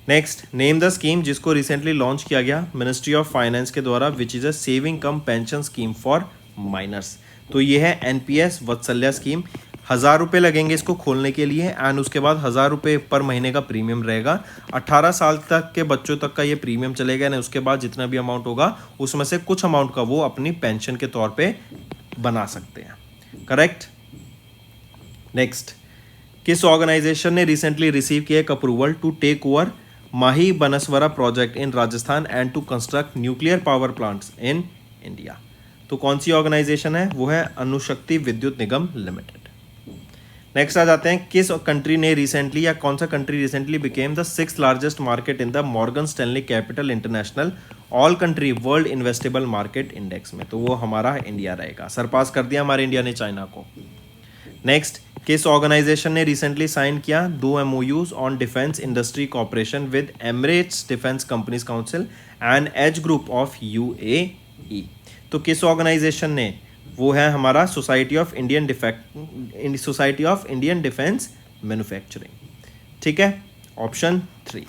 नेक्स्ट, नेम द स्कीम जिसको रिसेंटली लॉन्च किया गया मिनिस्ट्री ऑफ फाइनेंस के द्वारा, which is a saving cum pension scheme for minors. तो ये है एनपीएस वत्सल्य स्कीम। 1000 रुपये लगेंगे इसको खोलने के लिए एंड उसके बाद 1000 रुपये पर महीने का प्रीमियम रहेगा। 18 साल तक के बच्चों तक का ये प्रीमियम चलेगा एंड उसके बाद जितना भी अमाउंट होगा उसमें से कुछ अमाउंट का वो अपनी पेंशन के तौर पे बना सकते हैं, करेक्ट। नेक्स्ट, किस ऑर्गेनाइजेशन ने रिसेंटली रिसीव किया एक approval to take over Mahi Banswara project in Rajasthan and to construct nuclear power plants in India? तो कौन सी ऑर्गेनाइजेशन है? वो है अणुशक्ति विद्युत निगम लिमिटेड। नेक्स्ट आ जाते हैं, किस कंट्री ने रिसेंटली या कौन सा country recently became the 6th largest market in the Morgan Stanley capital international all country world investable market index में? तो वो हमारा इंडिया रहेगा। सरपास कर दिया हमारे इंडिया ने चाइना को। नेक्स्ट, किस ऑर्गेनाइजेशन ने रिसेंटली साइन किया 2 MoUs on defence industry corporation with Emirates defence companies council and age group of UAE? तो किस ऑर्गेनाइजेशन ने? वो है हमारा society of Indian defence manufacturing. ठीक है, ऑप्शन 3।